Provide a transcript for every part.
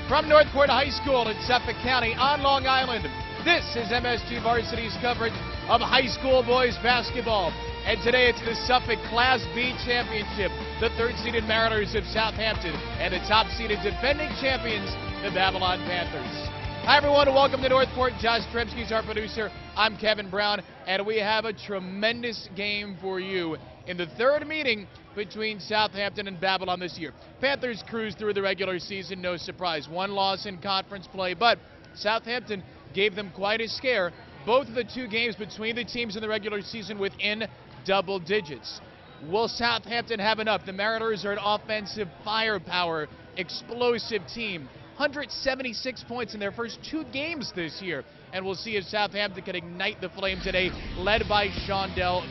From Northport High School in Suffolk County on Long Island, this is MSG Varsity's coverage of high school boys basketball. And today it's the Suffolk Class B Championship. The third-seeded Mariners of Southampton and the top-seeded defending champions, the Babylon Panthers. Hi everyone, welcome to Northport. Josh Tremsky's our producer. I'm Kevin Brown, and we have a tremendous game for you in the third meeting between Southampton and Babylon this year. Panthers cruised through the regular season, no surprise. One loss in conference play, but Southampton gave them quite a scare. Both of the two games between the teams in the regular season within double digits. Will Southampton have enough? The Mariners are an offensive firepower, explosive team. 176 points in their first two games this year. And we'll see if Southampton can ignite the flame today, led by Dell.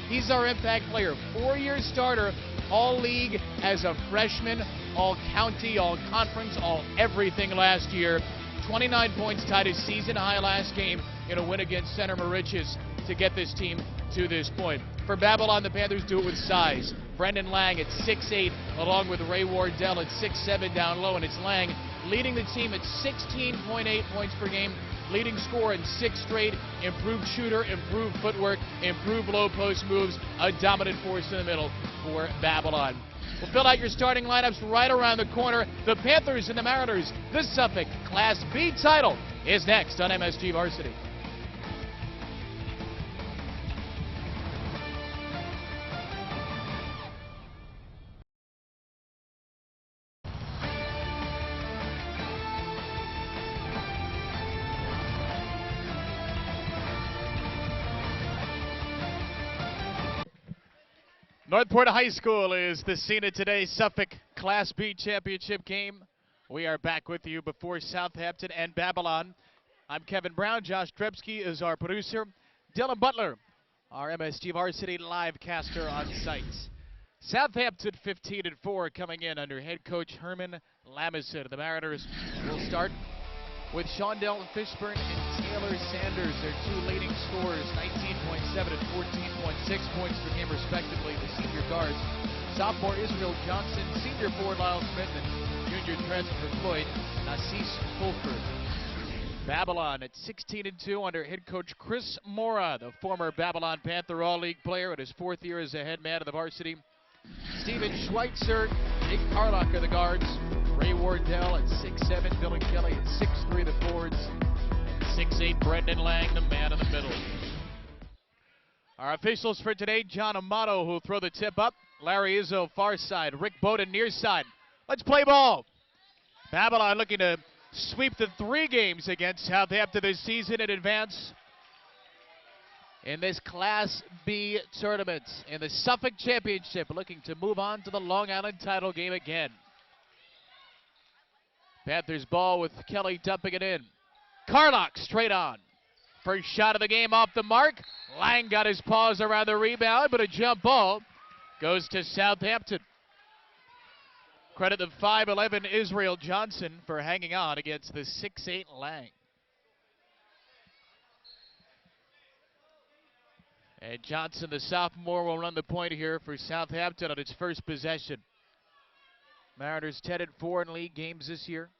He's our impact player, four-year starter, all-league as a freshman, all-county, all-conference, all-everything last year. 29 points, tied his season-high last game in a win against Center Mauritius to get this team to this point. For Babylon, the Panthers do it with size. Brendan Lang at 6'8", along with Ray Wardell at 6'7" down low, and it's Lang leading the team at 16.8 points per game, leading scorer in 6 straight, improved shooter, improved footwork, improved low post moves, a dominant force in the middle for Babylon. We'll fill out your starting lineups right around the corner. The Panthers and the Mariners, the Suffolk Class B title is next on MSG Varsity. Northport High School is the scene of today's Suffolk Class B Championship game. We are back with you before Southampton and Babylon. I'm Kevin Brown. Josh Trebsky is our producer. Dylan Butler, our MSG Varsity live caster on site. Southampton 15-4 coming in under head coach Herman Lamison. The Mariners will start with Dell and Taylor Sanders, their two leading scorers, 19.7 and 14.6 points per game respectively, the senior guards. Sophomore Israel Johnson, senior forward Lyle Smith, and junior transfer Floyd Nassis Fulford. Babylon at 16-2 under head coach Chris Mora, the former Babylon Panther All-League player in his fourth year as a head man of the varsity. Steven Schweitzer, Nick Carlock are the guards. Ray Wardell at 6'7", Billy Kelly at 6'3", the forwards. 6'8", Brendan Lang, the man in the middle. Our officials for today, John Amato, who will throw the tip up. Larry Izzo, far side. Rick Bowden, near side. Let's play ball. Babylon looking to sweep the 3 games against Southampton this season in advance in this Class B tournament. In the Suffolk Championship, looking to move on to the Long Island title game again. Panthers ball with Kelly dumping it in. Carlock straight on. First shot of the game off the mark. Lang got his paws around the rebound, but a jump ball goes to Southampton. Credit the 5'11" Israel Johnson for hanging on against the 6'8" Lang. And Johnson, the sophomore, will run the point here for Southampton on its first possession. Mariners 10-4 in league games this year,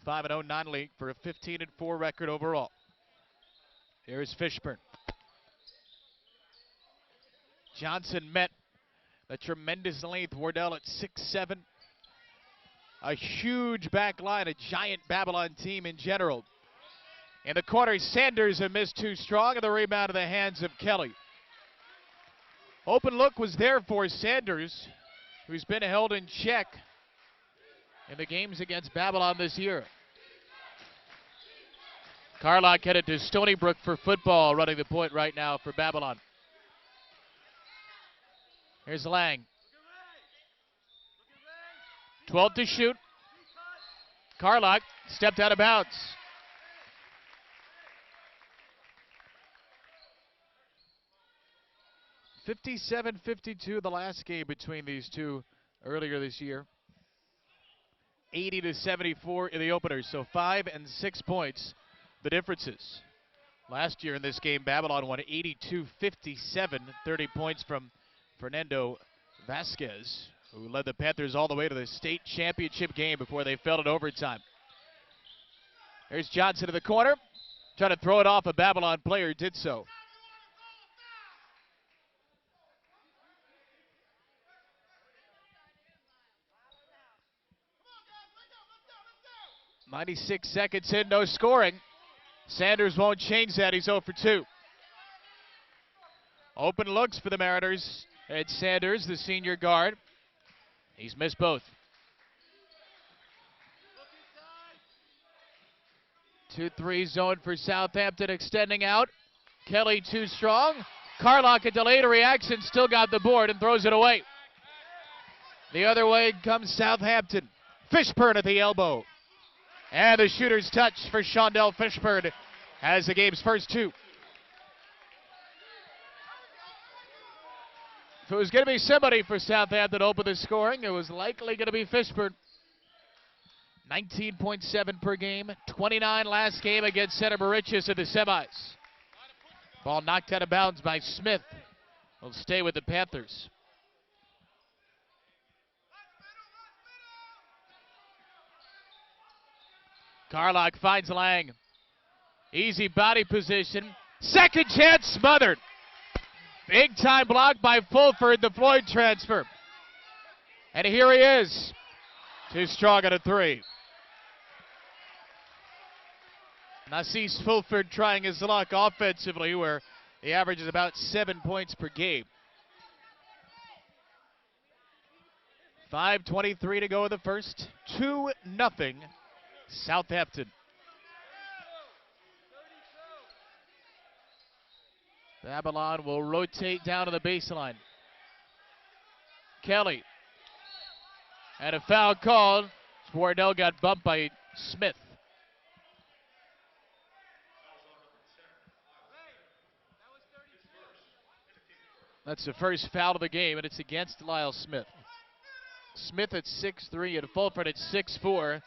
5-0 non-league for a 15-4 record overall. Here's Fishburne. Johnson met a tremendous length. Wardell at 6'7". A huge back line, a giant Babylon team in general. In the corner, Sanders a miss too strong, and the rebound in the hands of Kelly. Open look was there for Sanders, who's been held in check in the games against Babylon this year. Carlock headed to Stony Brook for football, running the point right now for Babylon. Here's Lang. 12 to shoot. Carlock stepped out of bounds. (57-52) the last game between these two earlier this year. 80-74 in the opener, so 5 and 6 points the differences. Last year in this game, Babylon won 82-57, 30 points from Fernando Vasquez, who led the Panthers all the way to the state championship game before they fell in overtime. Here's Johnson to the corner. Trying to throw it off. A Babylon player did so. "96 seconds in, no scoring. Sanders won't change that. He's 0 for 2. Open looks for the Mariners. It's Sanders, the senior guard. He's missed both. 2-3 zone for Southampton, extending out. Kelly too strong. Carlock, a delayed reaction, still got the board and throws it away. The other way comes Southampton. Fishburne at the elbow. And the shooter's touch for Shondell Fishburne has the game's first 2. If it was going to be somebody for Southampton to open the scoring, it was likely going to be Fishburne. 19.7 per game, 29 last game against Santa Mauritius in the semis. Ball knocked out of bounds by Smith. Will stay with the Panthers. Carlock finds Lang. Easy body position. Second chance smothered. Big time block by Fulford, the Floyd transfer. And here he is. Too strong at a 3. Nassis Fulford trying his luck offensively, where he averages about 7 points per game. 5:23 to go in the first. 2-0 Southampton. Babylon will rotate down to the baseline. Kelly. And a foul called. Wardell got bumped by Smith. That's the first foul of the game, and it's against Lyle Smith. Smith at 6'3" and Fulford at 6'4",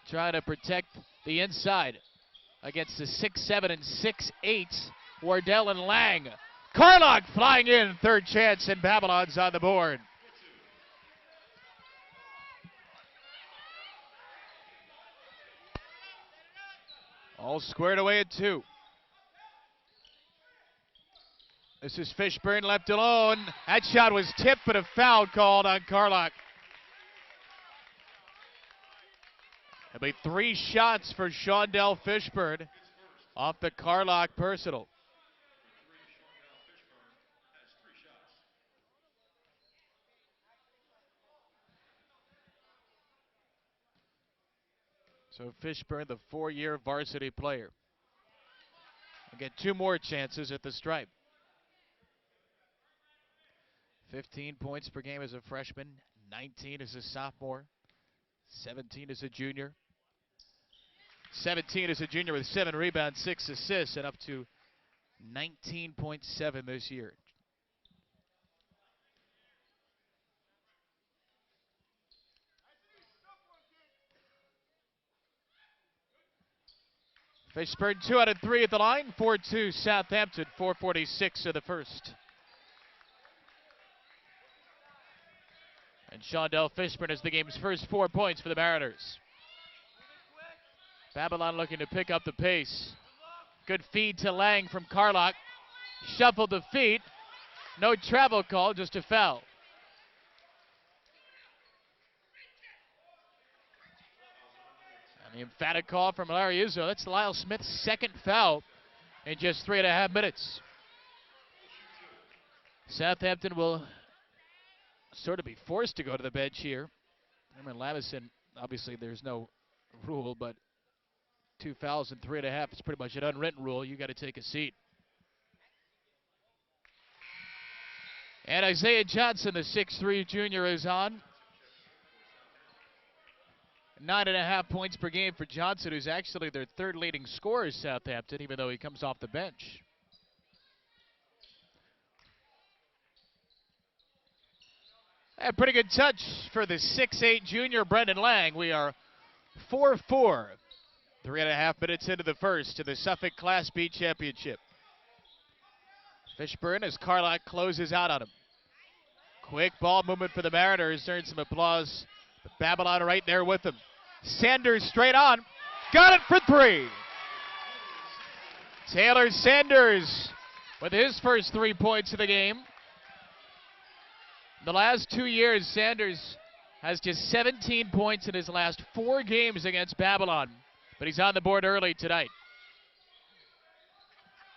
trying to protect the inside against the 6'7" and 6'8" Wardell and Lang. Carlock flying in, third chance, and Babylon's on the board. All squared away at 2. This is Fishburne left alone. That shot was tipped, but a foul called on Carlock. It'll be 3 shots for Shondell Fishburne off the Carlock personal. So Fishburne, the 4-year varsity player, will get 2 more chances at the stripe. 15 points per game as a freshman, 19 as a sophomore, 17 as a junior. 17 as a junior with 7 rebounds, 6 assists, and up to 19.7 this year. Fishburne 2 out of 3 at the line, 4-2 Southampton, 4:46 of the first. And Shondell Fishburne has the game's first 4 points for the Mariners. Babylon looking to pick up the pace. Good feed to Lang from Carlock. Shuffled the feet. No travel call, just a foul. And the emphatic call from Larry Izzo. That's Lyle Smith's second foul in just 3.5 minutes. Southampton will sort of be forced to go to the bench here. Herman Lavison, obviously there's no rule, but 2 fouls in 3.5 is pretty much an unwritten rule. You got to take a seat. And Isaiah Johnson, the 6'3" junior, is on. 9.5 points per game for Johnson, who's actually their 3rd leading scorer is Southampton, even though he comes off the bench. A pretty good touch for the 6'8" junior Brendan Lang. We are 4-4. 3.5 minutes into the first to the Suffolk Class B Championship. Fishburne as Carlock closes out on him. Quick ball movement for the Mariners. Earned some applause. But Babylon right there with him. Sanders straight on. Got it for three. Taylor Sanders with his first 3 points of the game. The last 2 years, Sanders has just 17 points in his last 4 games against Babylon, but he's on the board early tonight.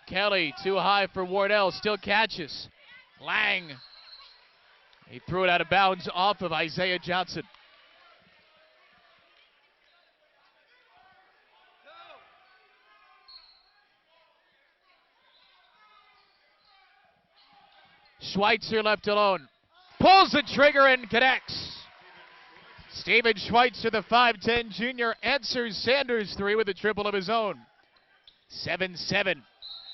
Kelly too high for Wardell, still catches. Lang, he threw it out of bounds off of Isaiah Johnson. Schweitzer left alone. Pulls the trigger and connects. Steven Schweitzer, the 5'10 junior, answers Sanders' three with a triple of his own. 7-7.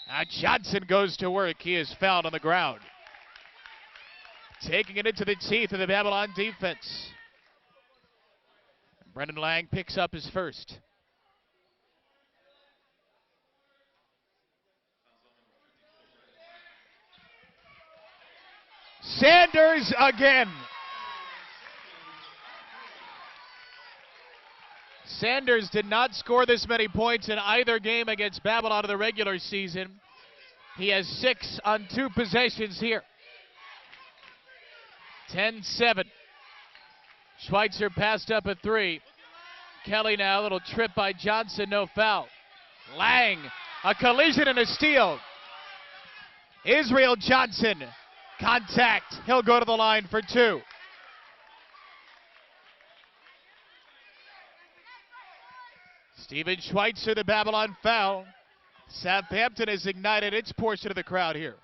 Now Johnson goes to work. He is fouled on the ground. Taking it into the teeth of the Babylon defense. Brendan Lang picks up his first. Sanders again. Sanders did not score this many points in either game against Babylon in the regular season. He has 6 on 2 possessions here. 10-7. Schweitzer passed up a 3. Kelly now, a little trip by Johnson, no foul. Lang, a collision and a steal. Israel Johnson, contact. He'll go to the line for 2. Steven Schweitzer, the Babylon foul. Southampton has ignited its portion of the crowd here.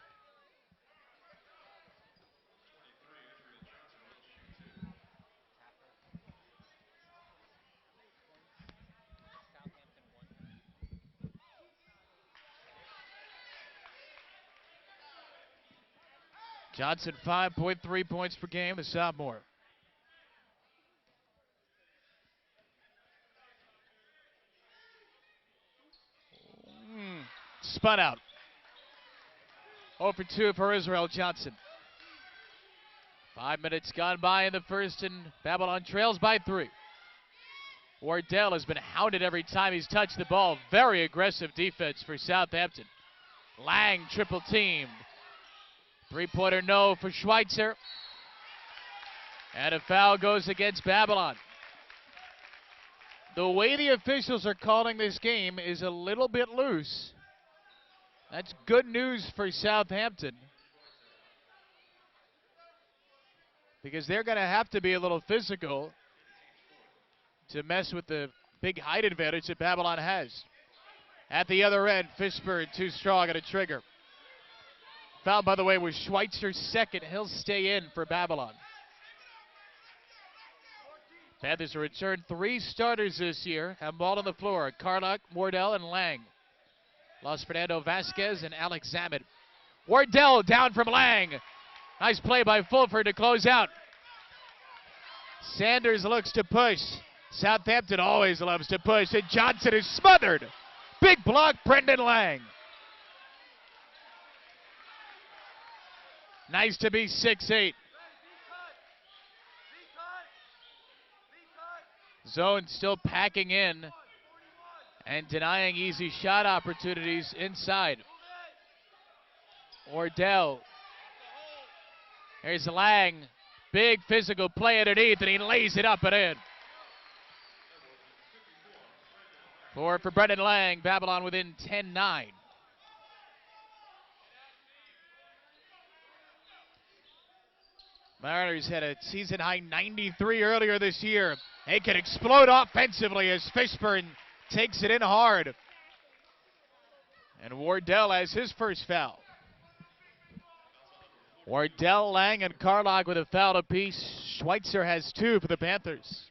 Johnson 5.3 points per game, the sophomore. Spun out. 0 for 2 for Israel Johnson. 5 minutes gone by in the first, and Babylon trails by 3. Wardell has been hounded every time he's touched the ball. Very aggressive defense for Southampton. Lang triple teamed. 3-pointer no for Schweitzer. And a foul goes against Babylon. The way the officials are calling this game is a little bit loose. That's good news for Southampton, because they're going to have to be a little physical to mess with the big height advantage that Babylon has. At the other end, Fishburne too strong at a trigger. Foul, by the way, was Schweitzer's second. He'll stay in for Babylon. Panthers return 3 starters this year. Have ball on the floor. Carlock, Wardell, and Lang. Lost Fernando Vasquez and Alex Zammit. Wardell down from Lang. Nice play by Fulford to close out. Sanders looks to push. Southampton always loves to push, and Johnson is smothered. Big block, Brendan Lang. Nice to be 6'8". Zone still packing in and denying easy shot opportunities inside. Wardell. Here's Lang. Big physical play underneath, and he lays it up and in. 4 for Brendan Lang. Babylon within 10-9. Mariners had a season-high 93 earlier this year. They can explode offensively as Fishburne takes it in hard. And Wardell has his first foul. Wardell, Lang, and Carlock with a foul apiece. Schweitzer has 2 for the Panthers.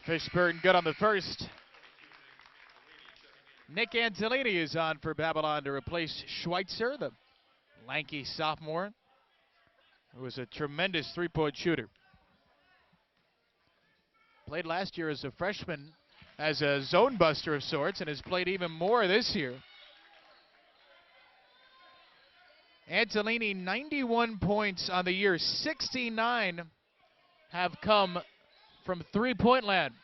Fishburne good on the first. Nick Angelini is on for Babylon to replace Schweitzer, the lanky sophomore, who was a tremendous 3-point shooter. Played last year as a freshman as a zone buster of sorts, and has played even more this year. Antolini, 91 points on the year. 69 have come from three-point land.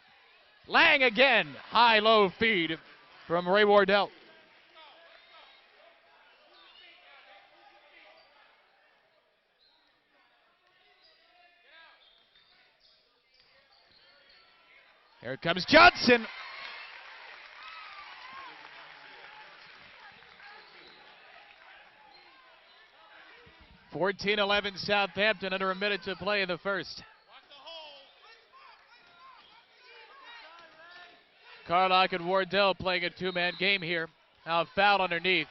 Lang again. High-low feed from Ray Wardell. Here comes Johnson. (14-11) Southampton, under a minute to play in the first. Carlock and Wardell playing a two-man game here. Now foul underneath.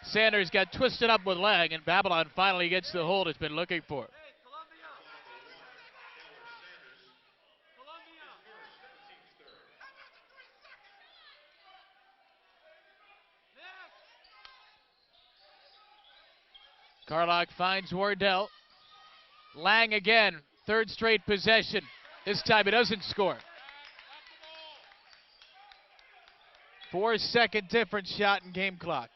Sanders got twisted up with Lang, and Babylon finally gets the hold it's been looking for. Carlock finds Wardell. Lang again, third straight possession. This time he doesn't score. 4-second difference shot in game clock.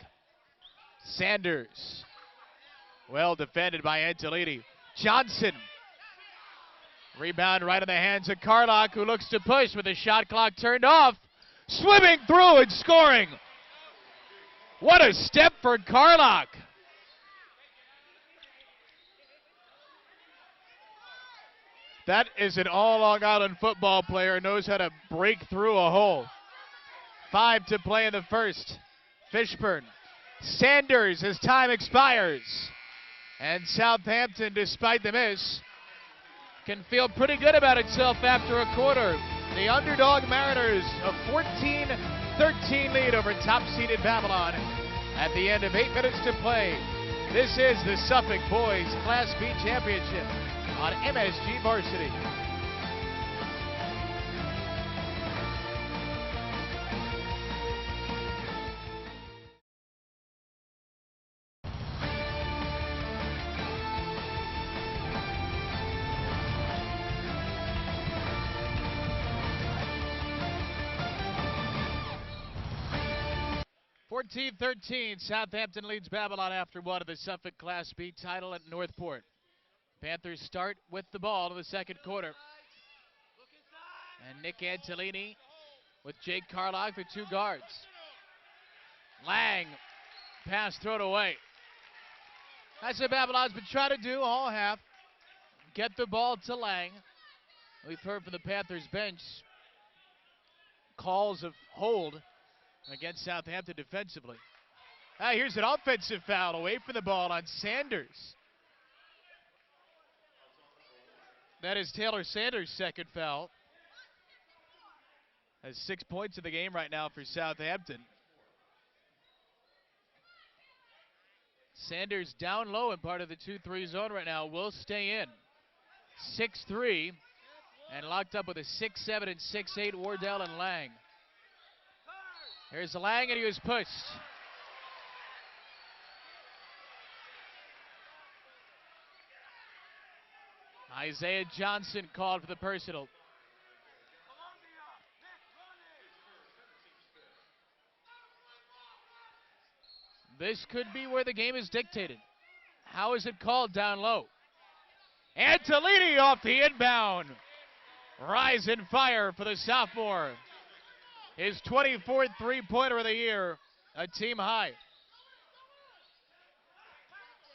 Sanders, well defended by Antolini. Johnson, rebound right in the hands of Carlock, who looks to push with the shot clock turned off. Swimming through and scoring. What a step for Carlock. That is an all Long Island football player, knows how to break through a hole. 5 to play in the first. Fishburne. Sanders as time expires. And Southampton, despite the miss, can feel pretty good about itself after a quarter. The underdog Mariners, a 14-13 lead over top-seeded Babylon at the end of 8 minutes to play. This is the Suffolk Boys Class B Championship on MSG Varsity. (14-13), Southampton leads Babylon after one of the Suffolk Class B title at Northport. Panthers start with the ball in the second quarter. And Nick Antolini with Jake Carlock, the two guards. Lang, pass thrown away. That's what Babylon's been trying to do all half. Get the ball to Lang. We've heard from the Panthers bench calls of hold against Southampton defensively. Here's an offensive foul away from the ball on Sanders. That is Taylor Sanders' second foul. Has 6 points in the game right now for Southampton. Sanders down low in part of the 2-3 zone right now. Will stay in. 6'3", and locked up with a 6'7" and 6'8" Wardell and Lang. Here's Lang, and he was pushed. Isaiah Johnson called for the personal. This could be where the game is dictated. How is it called down low? Antolini off the inbound. Rise and fire for the sophomore. His 24th three-pointer of the year, a team high.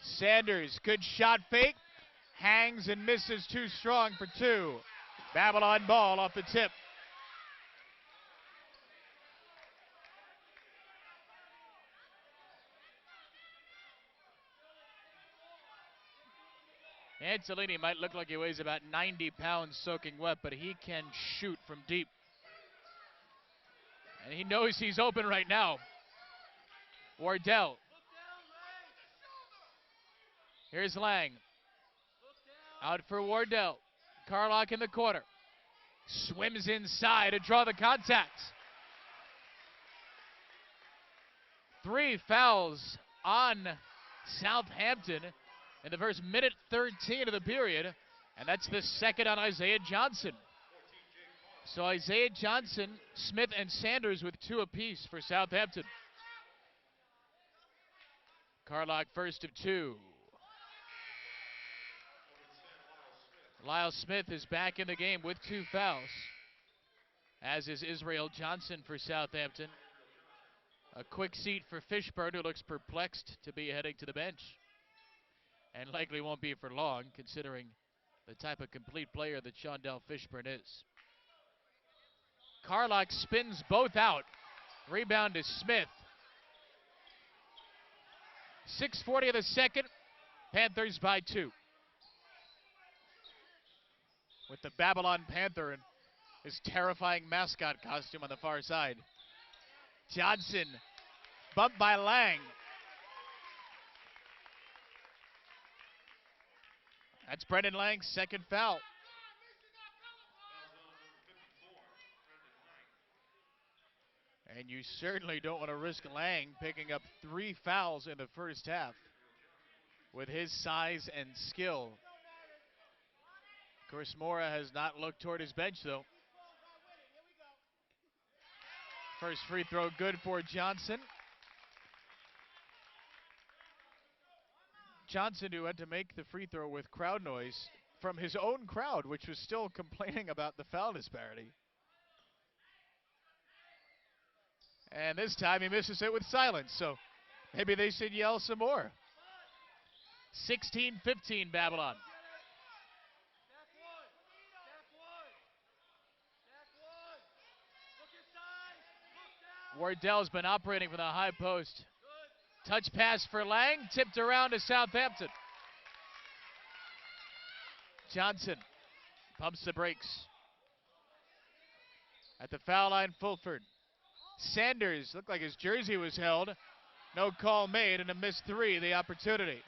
Sanders, good shot fake. Hangs and misses too strong for two. Babylon ball off the tip. Antolini might look like he weighs about 90 pounds soaking wet, but he can shoot from deep. And he knows he's open right now. Wardell. Here's Lang. Out for Wardell. Carlock in the corner. Swims inside to draw the contact. 3 fouls on Southampton in the first minute 13 of the period, and that's the second on Isaiah Johnson. So Isaiah Johnson, Smith, and Sanders with 2 apiece for Southampton. Carlock first of two. Lyle Smith is back in the game with 2 fouls, as is Israel Johnson for Southampton. A quick seat for Fishburne, who looks perplexed to be heading to the bench, and likely won't be for long, considering the type of complete player that Shondell Fishburne is. Carlock spins both out. Rebound to Smith. 6:40 of the second. Panthers by 2. With the Babylon Panther and his terrifying mascot costume on the far side. Johnson, bumped by Lang. That's Brendan Lang's second foul. And you certainly don't want to risk Lang picking up 3 fouls in the first half with his size and skill. Of course, Mora has not looked toward his bench, though. First free throw good for Johnson. Johnson, who had to make the free throw with crowd noise from his own crowd, which was still complaining about the foul disparity. And this time he misses it with silence, so maybe they should yell some more. 16-15 Babylon. Wardell's been operating from the high post. Touch pass for Lang, tipped around to Southampton. Johnson pumps the brakes. At the foul line, Fulford. Sanders, looked like his jersey was held. No call made, and a missed 3, the opportunity.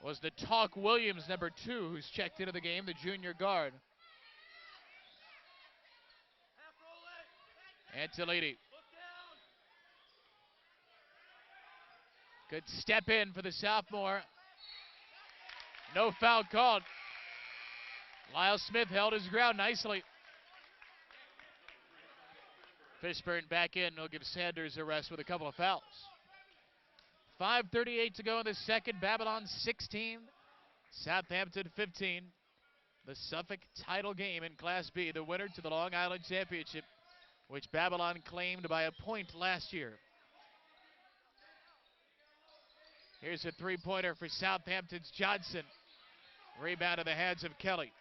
Was the Talk Williams, number 2, who's checked into the game, the junior guard. Antolini. Good step in for the sophomore. No foul called. Lyle Smith held his ground nicely. Fishburne back in. He'll give Sanders a rest with a couple of fouls. 5:38 to go in the second. Babylon 16, Southampton 15. The Suffolk title game in Class B, the winner to the Long Island Championship, which Babylon claimed by a point last year. Here's a three-pointer for Southampton's Johnson. Rebound in the hands of Kelly.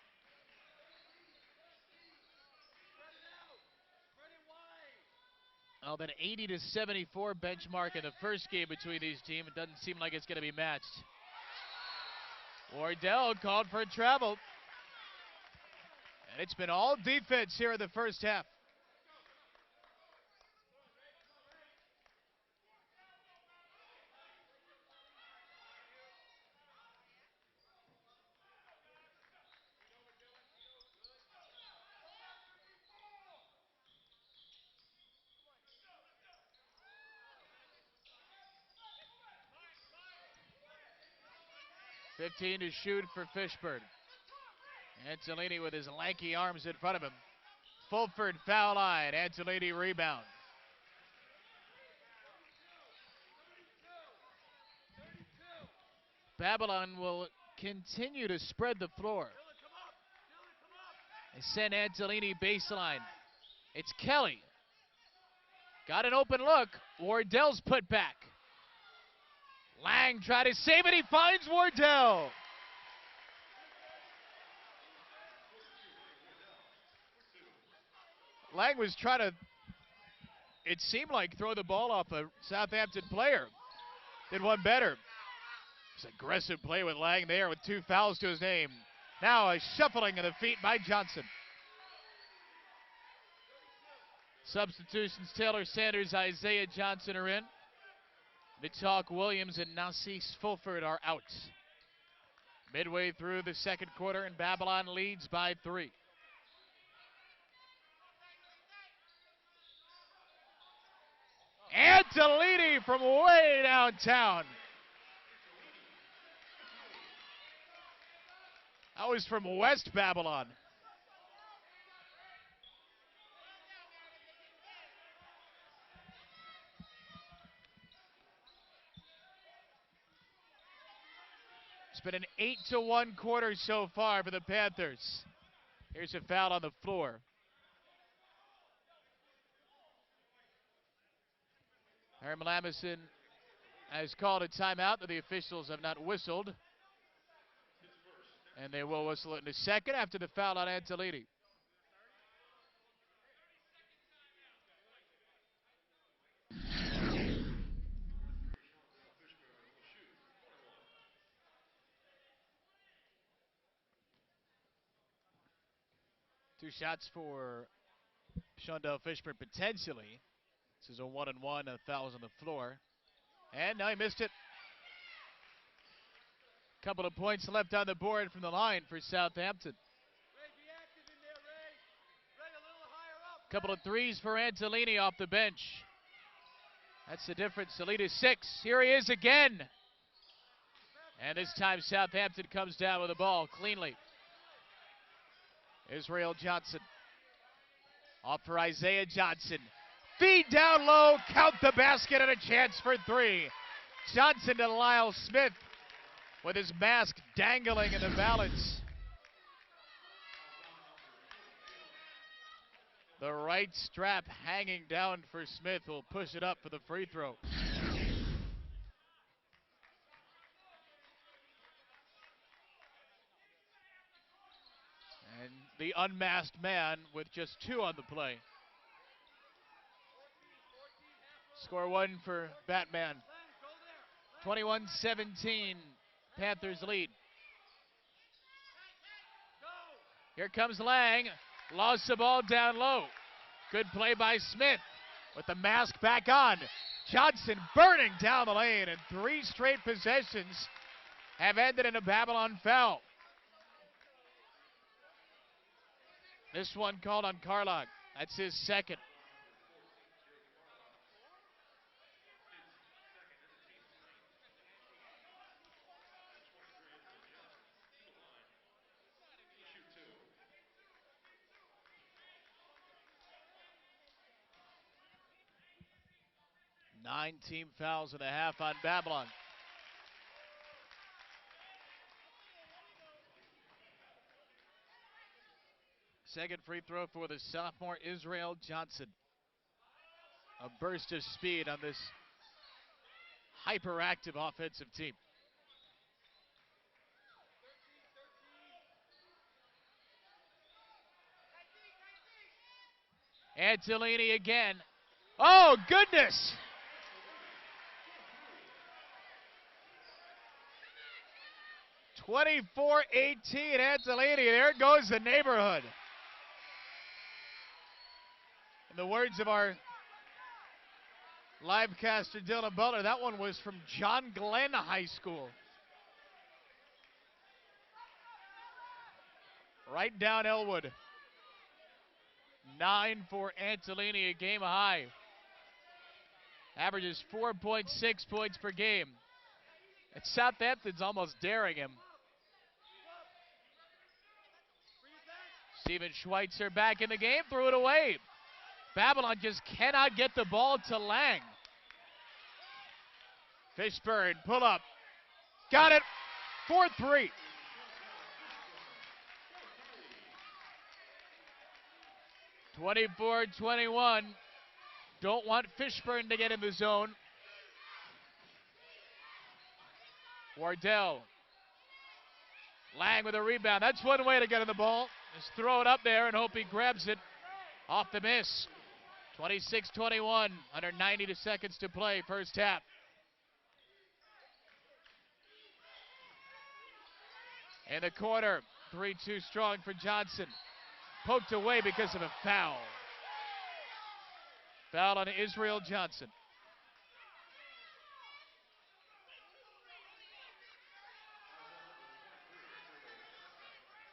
Oh, that 80-74 benchmark in the first game between these teams. It doesn't seem like it's going to be matched. Wardell called for a travel. And it's been all defense here in the first half. (15 to shoot for Fishburne. Antolini with his lanky arms in front of him. Fulford foul line. Antolini rebound. Babylon will continue to spread the floor. They send Antolini baseline. It's Kelly. Got an open look. Wardell's put back. Lang tried to save it. He finds Wardell. Lang was trying to, it seemed like, throw the ball off a Southampton player. Did one better. It's an aggressive play with Lang there with 2 fouls to his name. Now a shuffling of the feet by Johnson. Substitutions: Taylor Sanders, Isaiah Johnson are in. Talk Williams and Nassis Fulford are out. Midway through the second quarter, and Babylon leads by 3. Antolini from way downtown. That was from West Babylon. It's been an 8-1 quarter so far for the Panthers. Here's a foul on the floor. Herman Lamison has called a timeout that the officials have not whistled. And they will whistle it in a second after the foul on Antolini. Two shots for Shondell Fishburne potentially. This is a 1-and-1, and foul's on the floor. And now he missed it. Couple of points left on the board from the line for Southampton. Couple of threes for Antolini off the bench. That's the difference. The lead is 6. Here he is again. And this time Southampton comes down with the ball cleanly. Israel Johnson. Off for Isaiah Johnson. Feed down low, count the basket, and a chance for 3. Johnson to Lyle Smith with his mask dangling in the balance. The right strap hanging down for Smith, who will push it up for the free throw. And the unmasked man with just 2 on the play. Score 1 for Batman. 21-17, Panthers lead. Here comes Lang. Lost the ball down low. Good play by Smith with the mask back on. Johnson burning down the lane, and 3 straight possessions have ended in a Babylon foul. This one called on Carlock. That's his second. Nine team fouls and a half on Babylon. Second free throw for the sophomore Israel Johnson. A burst of speed on this hyperactive offensive team. Antolini again. Oh, goodness! (24-18) Antolini. There goes the neighborhood. In the words of our live caster Dylan Butler, that one was from John Glenn High School. Right down Elwood. 9 for Antolini, a game high. Averages 4.6 points per game. And Southampton's almost daring him. Steven Schweitzer back in the game, threw it away. Babylon just cannot get the ball to Lang. Fishburne, pull up. Got it. 4-3. (24-21). Don't want Fishburne to get in the zone. Wardell. Lang with a rebound. That's one way to get in the ball. Just throw it up there and hope he grabs it off the miss. 26-21. Under 90 seconds to play, first half. In the corner, 3-2 strong for Johnson. Poked away because of a foul. Foul on Israel Johnson.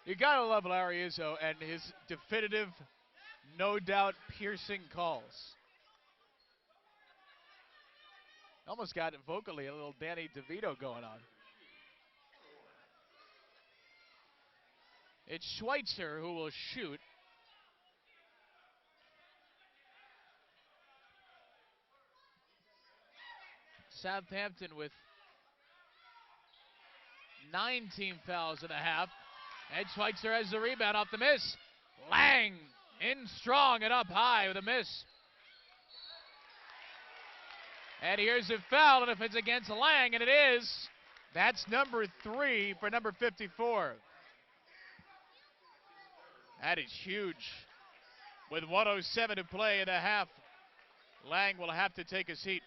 You gotta love Larry Izzo and his definitive, no doubt piercing calls. Almost got vocally a little Danny DeVito going on. It's Schweitzer who will shoot. Southampton with 9 team fouls in the half. And Schweitzer has the rebound off the miss. Lang in strong and up high with a miss. And here's a foul, and if it's against Lang, and it is, that's number 3 for number 54. That is huge. With 1:07 to play in the half, Lang will have to take a seat.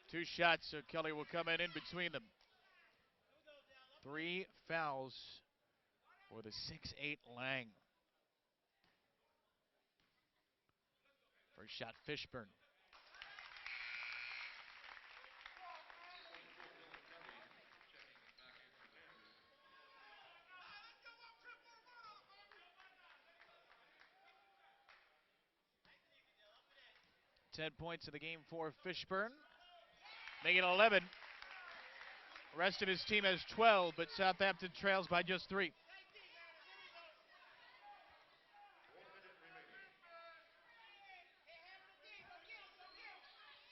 Two shots, so Kelly will come in between them. 3 fouls for the 6'8" Lang. First shot, Fishburne. Ten points in the game for Fishburne. Making 11. The rest of his team has 12, but Southampton trails by just 3.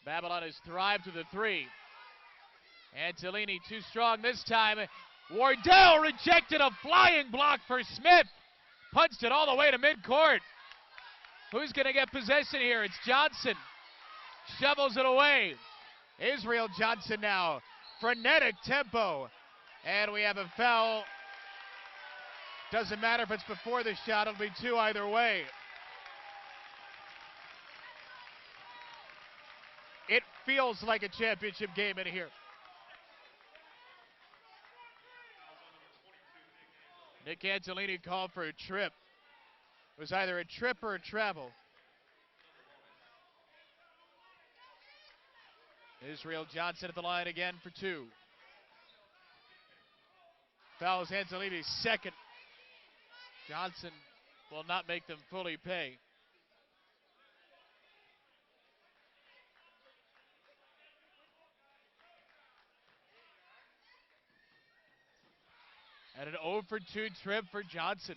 Babylon has thrived to the 3. Antolini too strong this time. Wardell rejected a flying block for Smith. Punched it all the way to midcourt. Who's going to get possession here? It's Johnson. Shovels it away. Israel Johnson now. Frenetic tempo. And we have a foul. Doesn't matter if it's before the shot. It'll be 2 either way. It feels like a championship game in here. Nick Antolini called for a trip. It was either a trip or a travel. Israel Johnson at the line again for 2. Fouls Antolini's second. Johnson will not make them fully pay. And an 0 for 2 trip for Johnson.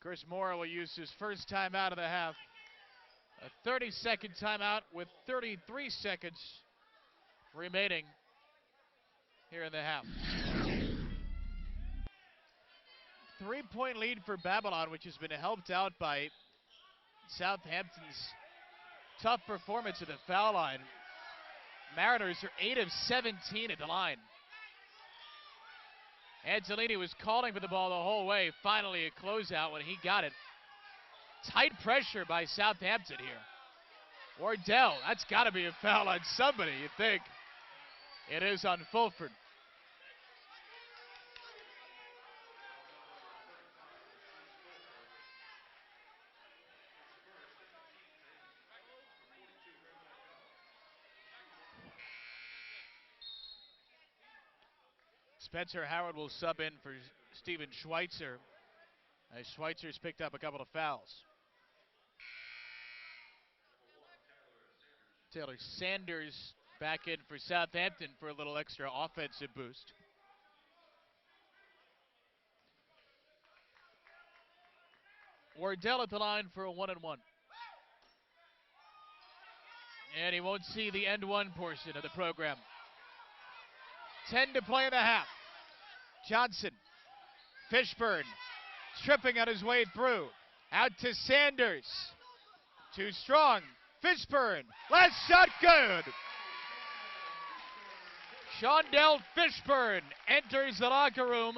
Chris Moore will use his first timeout of the half. A 30-second timeout with 33 seconds remaining here in the half. 3-point lead for Babylon, which has been helped out by Southampton's tough performance at the foul line. Mariners are 8 of 17 at the line. Antolini was calling for the ball the whole way. Finally a closeout when he got it. Tight pressure by Southampton here. Wardell, that's got to be a foul on somebody, you think. It is on Fulford. Spencer Howard will sub in for Steven Schweitzer, as Schweitzer's picked up a couple of fouls. Taylor Sanders back in for Southampton for a little extra offensive boost. Wardell at the line for a 1-and-1. And he won't see the end one portion of the program. 10 to play in the half. Johnson, Fishburne, tripping on his way through. Out to Sanders. Too strong. Fishburne, last shot good. Shondell Fishburne enters the locker room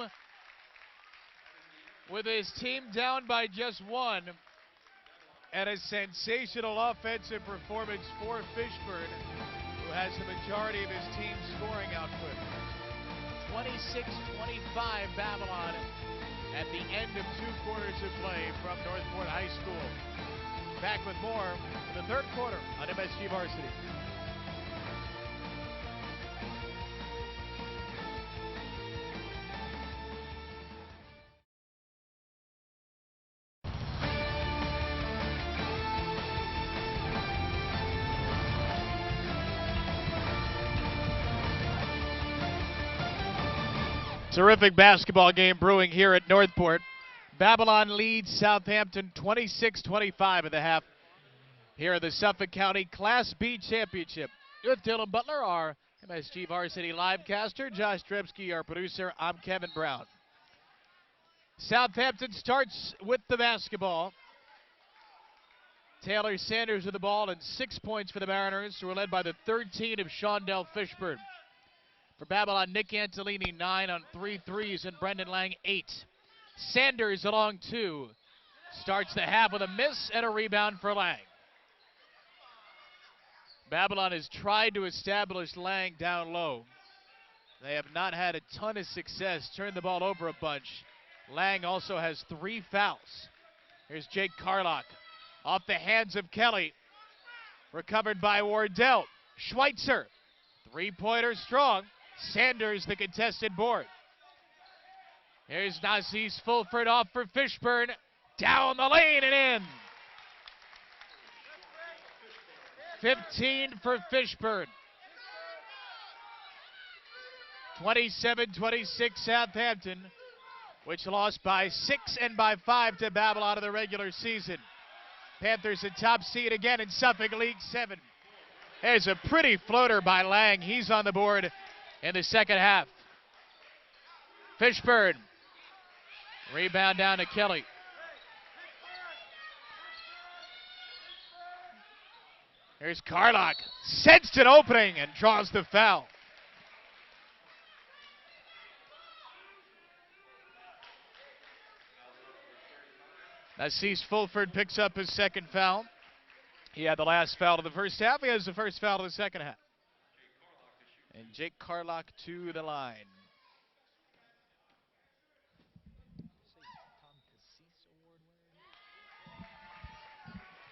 with his team down by just 1. And a sensational offensive performance for Fishburne, who has the majority of his team's scoring output. 26-25 Babylon at the end of 2 quarters of play from Northport High School. Back with more in the third quarter on MSG Varsity. Terrific basketball game brewing here at Northport. Babylon leads Southampton 26-25 at the half. here in the Suffolk County Class B Championship. With Dylan Butler, our MSG Varsity Livecaster, Josh Drebsky, our producer, I'm Kevin Brown. Southampton starts with the basketball. Taylor Sanders with the ball, and 6 points for the Mariners, who are led by the 13 of Shondell Fishburne. For Babylon, Nick Antolini, 9 on 3 threes, and Brendan Lang, 8. Sanders along 2. Starts the half with a miss and a rebound for Lang. Babylon has tried to establish Lang down low. They have not had a ton of success, turned the ball over a bunch. Lang also has 3 fouls. Here's Jake Carlock. Off the hands of Kelly. Recovered by Wardell. Schweitzer. 3-pointer strong. Sanders the contested board. Here's Nazis Fulford off for Fishburne. Down the lane and in. 15 for Fishburne. 27-26 Southampton, which lost by 6 and by 5 to Babylon in the regular season. Panthers a top seed again in Suffolk League 7. There's a pretty floater by Lang. He's on the board in the second half. Fishburne. Rebound down to Kelly. Here's Carlock. Sensed an opening and draws the foul. Assis Fulford picks up his second foul. He had the last foul of the first half. He has the first foul of the second half. And Jake Carlock to the line.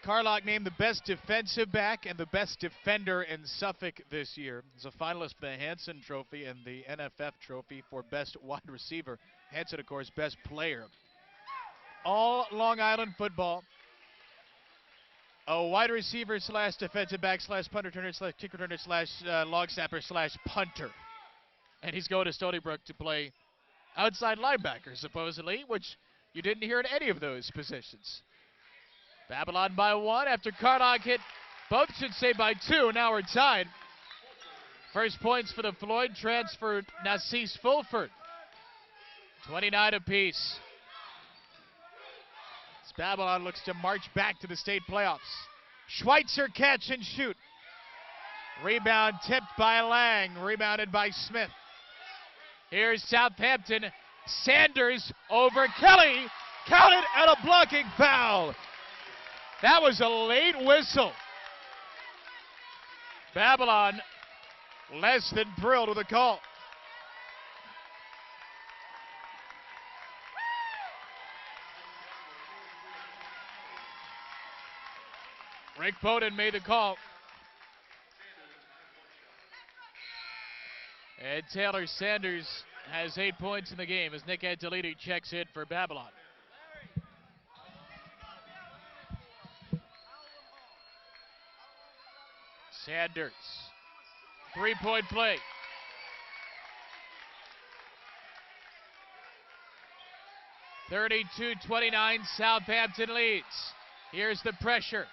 Carlock named the best defensive back and the best defender in Suffolk this year. He's a finalist for the Hanson Trophy and the NFF Trophy for best wide receiver. Hanson, of course, best player. All Long Island football. A wide receiver slash defensive back slash punter returner slash kick returner slash long snapper slash punter. And he's going to Stony Brook to play outside linebacker, supposedly, which you didn't hear in any of those positions. Babylon by 1 after Carlock hit, both should say by 2. Now we're tied. First points for the Floyd transfer, Nassis Fulford. 29 apiece. As Babylon looks to march back to the state playoffs. Schweitzer catch and shoot. Rebound tipped by Lang, rebounded by Smith. Here's Southampton. Sanders over Kelly. Counted and a blocking foul. That was a late whistle. Babylon less than thrilled with the call. Rick Bowden made the call. And Taylor Sanders has 8 points in the game as Nick Antolini checks in for Babylon. Sanders, 3-point play. (32-29) Southampton leads. Here's the pressure.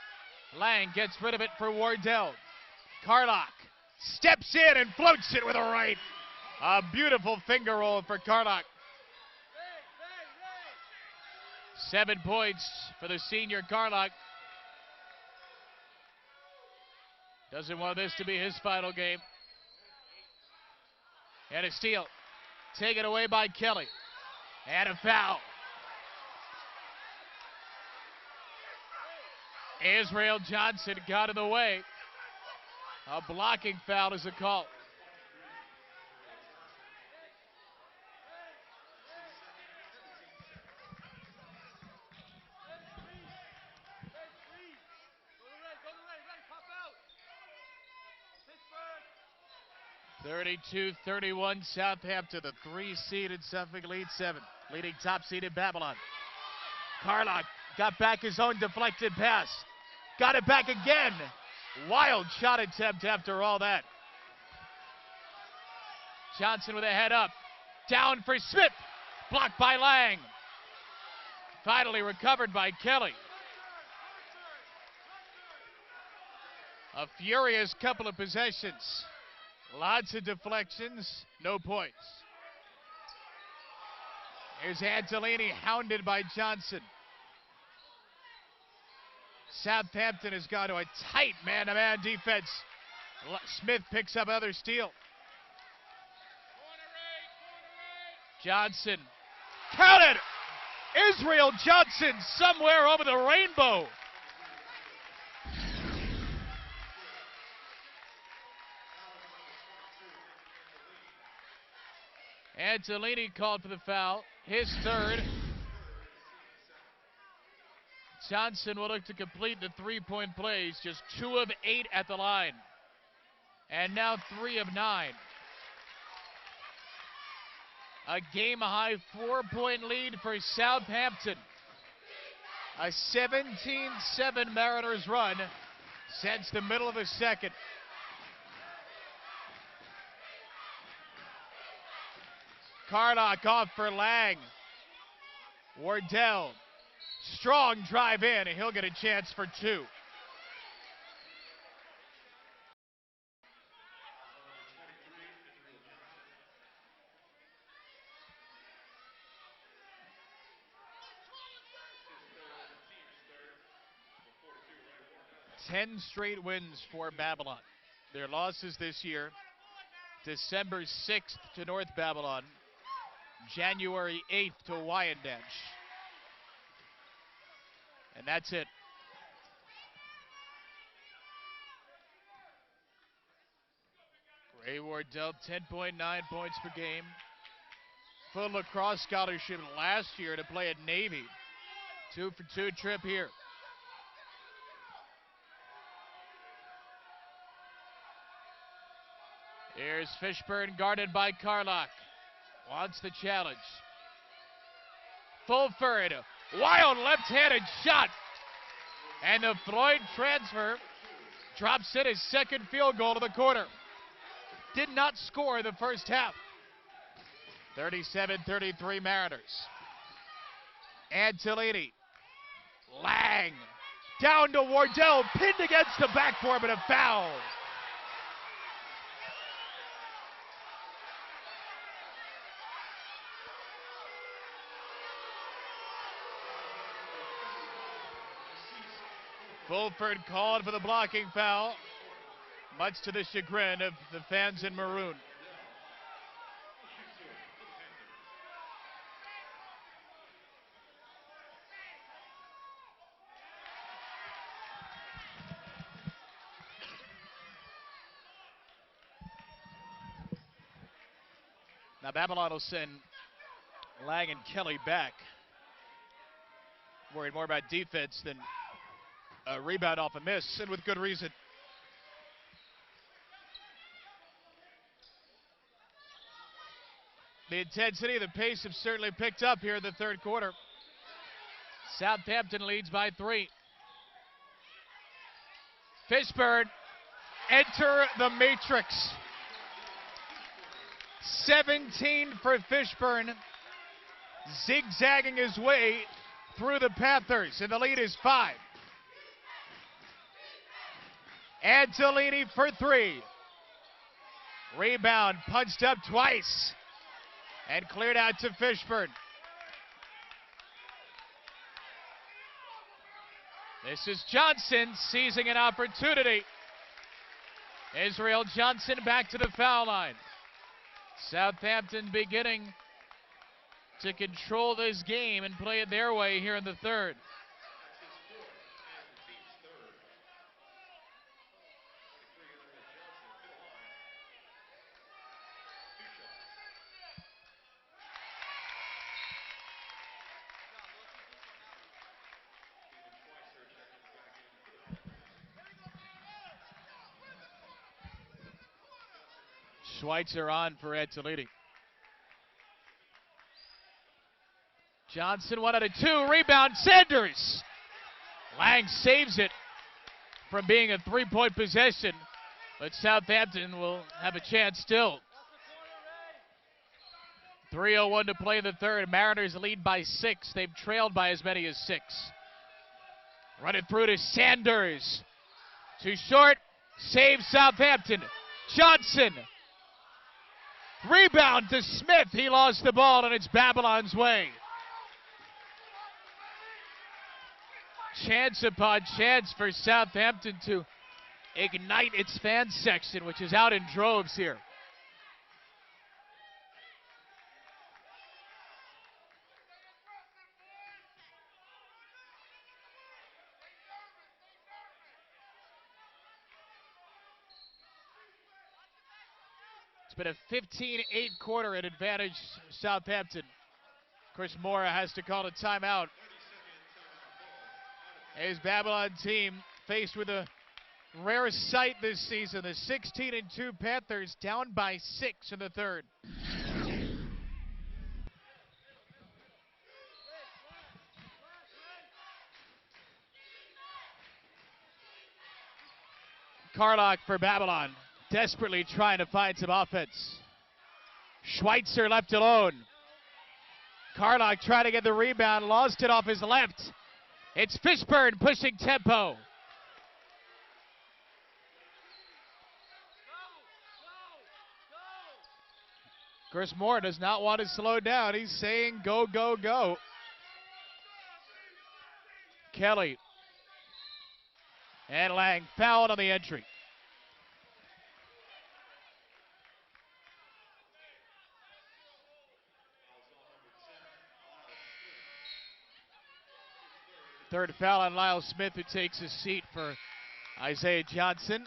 Lang gets rid of it for Wardell. Carlock steps in and floats it with a right. A beautiful finger roll for Carlock. 7 points for the senior Carlock. Doesn't want this to be his final game. And a steal. Taken away by Kelly. And a foul. Israel Johnson got in the way. A blocking foul is a call. (32-31) Southampton, the 3-seeded Suffolk League 7, leading top-seeded Babylon. Carlock got back his own deflected pass. Got it back again. Wild shot attempt after all that. Johnson with a head up. Down for Smith. Blocked by Lang. Finally recovered by Kelly. A furious couple of possessions. Lots of deflections, no points. Here's Angelini hounded by Johnson. Southampton has gone to a tight man-to-man defense. Smith picks up another steal. Johnson, counted! Israel Johnson somewhere over the rainbow. Angelini called for the foul, his third. Johnson will look to complete the three-point plays, just 2 of 8 at the line. And now 3 of 9. A game-high 4-point lead for Southampton. A 17-7 Mariners run since the middle of the second. Carlock off for Lang. Wardell. Strong drive in, and he'll get a chance for 2. Ten straight wins for Babylon. Their losses this year: December 6th to North Babylon, January 8th to Wyandanch. And that's it. Ray Wardell, 10.9 points per game. Full lacrosse scholarship last year to play at Navy. 2 for 2 trip here. Here's Fishburne guarded by Carlock. Wants the challenge. Fulford, wild left-handed shot. And the Floyd transfer drops in his second field goal to the quarter. Did not score the first half. 37-33 Mariners. Angelini. Lang. Down to Wardell, pinned against the backboard, but a foul. Fulford called for the blocking foul, much to the chagrin of the fans in maroon. Now Babylon will send Lang and Kelly back. Worried more about defense than a rebound off a miss, and with good reason. The intensity, the pace have certainly picked up here in the third quarter. Southampton leads by 3. Fishburne, enter the matrix. 17 for Fishburne, zigzagging his way through the Panthers, and the lead is 5. Angelini for 3. Rebound, punched up twice, and cleared out to Fishburne. This is Johnson seizing an opportunity. Israel Johnson back to the foul line. Southampton beginning to control this game and play it their way here in the third. Schweitzer on for Angelini. Johnson 1 out of 2. Rebound, Sanders. Lang saves it from being a 3-point possession, but Southampton will have a chance still. 3:01 to play in the third. Mariners lead by 6. They've trailed by as many as 6. Run it through to Sanders. Too short. Saves Southampton. Johnson. Rebound to Smith. He lost the ball, and it's Babylon's way. Chance upon chance for Southampton to ignite its fan section, which is out in droves here. It's been a 15-8 quarter at advantage Southampton. Of course, Mora has to call a timeout. His Babylon team faced with a rare sight this season. The 16-2 Panthers down by 6 in the third. Carlock for Babylon, desperately trying to find some offense. Schweitzer left alone. Carlock trying to get the rebound, lost it off his left. It's Fishburne pushing tempo. Of course, Moore does not want to slow down. He's saying go, go, go. Kelly and Lang fouled on the entry. Third foul on Lyle Smith, who takes a seat for Isaiah Johnson.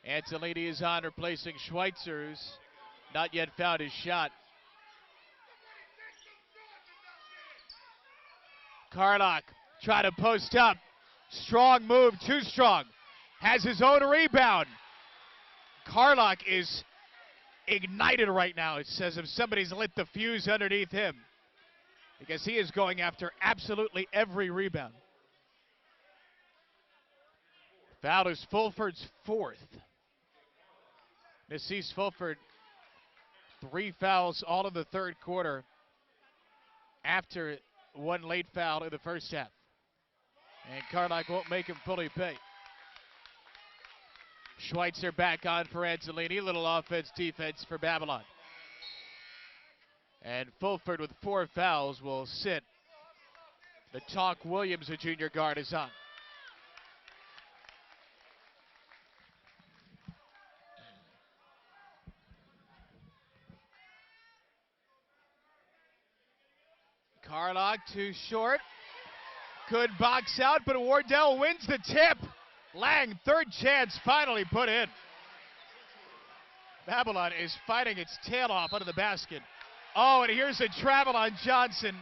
Antonelli is on, replacing Schweitzer, who's not yet found his shot. Carlock trying to post up. Strong move, too strong. Has his own rebound. Carlock is ignited right now. It says if somebody's lit the fuse underneath him, because he is going after absolutely every rebound. Foul is Fulford's fourth. This sees Fulford 3 fouls all in the third quarter after one late foul in the first half. And Carlock won't make him fully pay. Schweitzer back on for Anzolini. Little offense, defense for Babylon. And Fulford with 4 fouls will sit. The Talk Williams, a junior guard, is on. Carlock too short. Good box out, but Wardell wins the tip. Lang, third chance, finally put in. Babylon is fighting its tail off under the basket. Oh, and here's a travel on Johnson.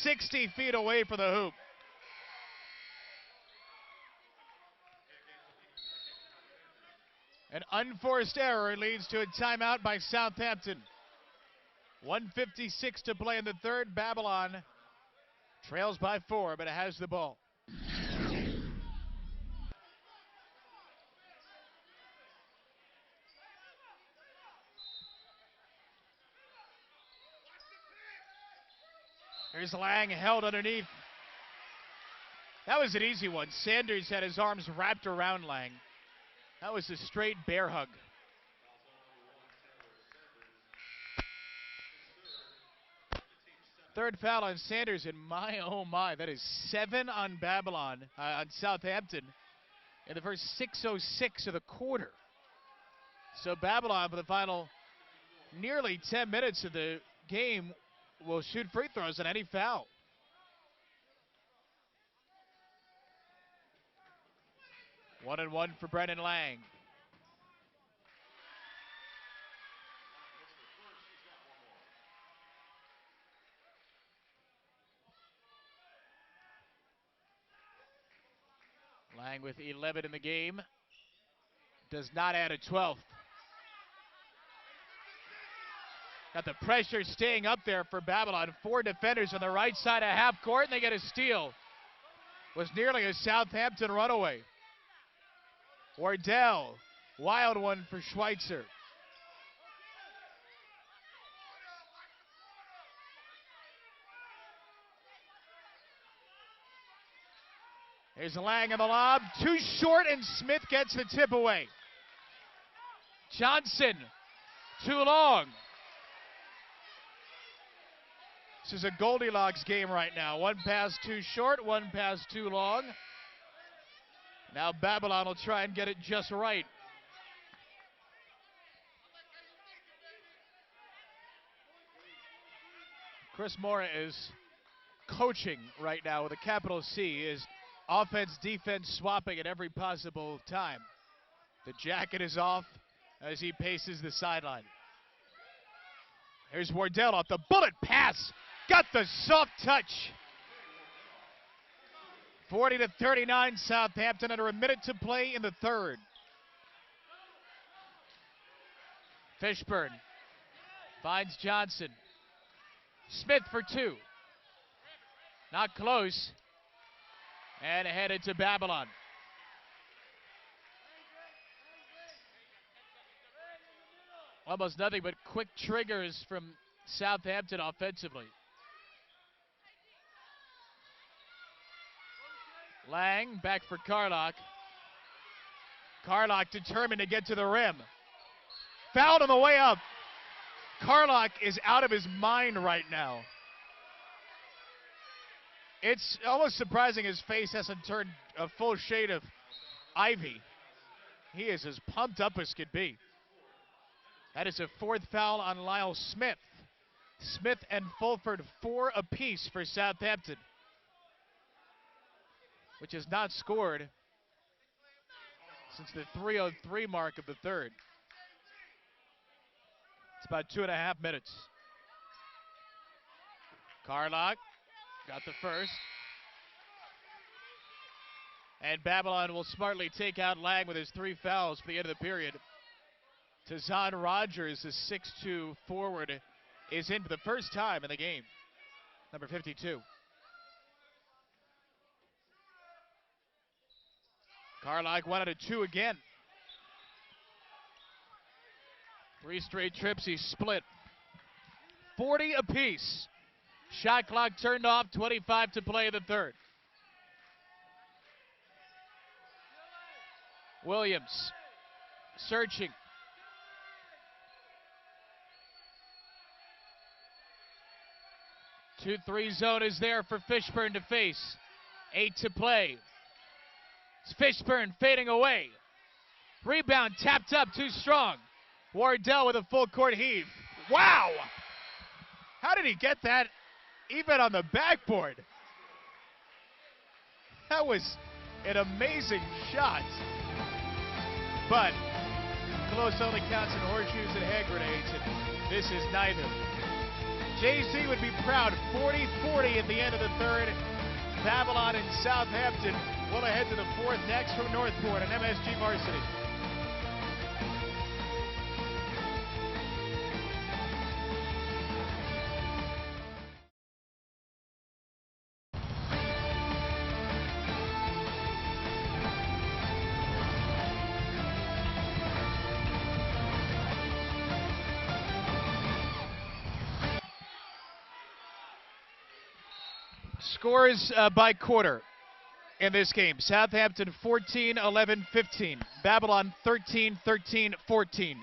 60 feet away from the hoop. An unforced error leads to a timeout by Southampton. 1:56 to play in the third. Babylon trails by 4, but it has the ball. Here's Lang held underneath. That was an easy one. Sanders had his arms wrapped around Lang. That was a straight bear hug. Third foul on Sanders, and my, oh my, that is 7 on Babylon, on Southampton, in the first 6:06 of the quarter. So Babylon, for the final nearly 10 minutes of the game, will shoot free throws on any foul. One and one for Brennan Lang. Lang with 11 in the game. Does not add a 12th. Got the pressure staying up there for Babylon. 4 defenders on the right side of half court, and they get a steal. Was nearly a Southampton runaway. Wardell, wild one for Schweitzer. Here's Lang on the lob. Too short, and Smith gets the tip away. Johnson, too long. This is a Goldilocks game right now. One pass too short, one pass too long. Now Babylon will try and get it just right. Chris Mora is coaching right now with a capital C. Is offense, defense swapping at every possible time. The jacket is off as he paces the sideline. Here's Wardell off the bullet pass. Got the soft touch. 40-39 Southampton, under a minute to play in the third. Fishburne finds Johnson. Smith for two. Not close. And headed to Babylon. Almost nothing but quick triggers from Southampton offensively. Lang back for Carlock. Carlock determined to get to the rim. Fouled on the way up. Carlock is out of his mind right now. It's almost surprising his face hasn't turned a full shade of ivy. He is as pumped up as could be. That is a fourth foul on Lyle Smith. Smith and Fulford 4 apiece for Southampton, which has not scored since the 3:03 mark of the third. It's about 2.5 minutes. Carlock got the first. And Babylon will smartly take out Lang with his 3 fouls for the end of the period. Tazan Rogers, the 6'2 forward, is in for the first time in the game. Number 52. Carlock 1 out of 2 again. 3 straight trips, he's split. 40 apiece. Shot clock turned off, 25 to play in the third. Williams searching. 2-3 zone is there for Fishburne to face. 8 to play. It's Fishburne fading away. Rebound tapped up, too strong. Wardell with a full court heave. Wow! How did he get that even on the backboard? That was an amazing shot. But close only counts in horseshoes and hand grenades, and this is neither. JC would be proud. 40-40 at the end of the third. Babylon and Southampton will head to the fourth next from Northport on MSG Varsity. Scores by quarter in this game. Southampton 14, 11, 15. Babylon 13, 13, 14.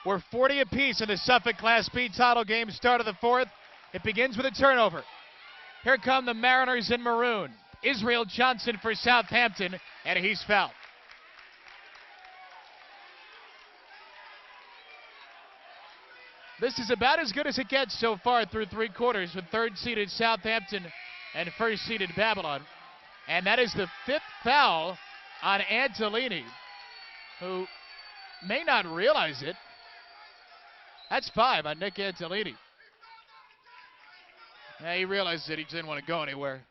We're 40 apiece in the Suffolk Class B title game. Start of the fourth. It begins with a turnover. Here come the Mariners in maroon. Israel Johnson for Southampton, and he's fouled. This is about as good as it gets so far through 3 quarters with third-seeded Southampton and first-seeded Babylon. And that is the 5th foul on Antolini, who may not realize it. That's 5 on Nick Antolini. Yeah, he realizes that he didn't want to go anywhere.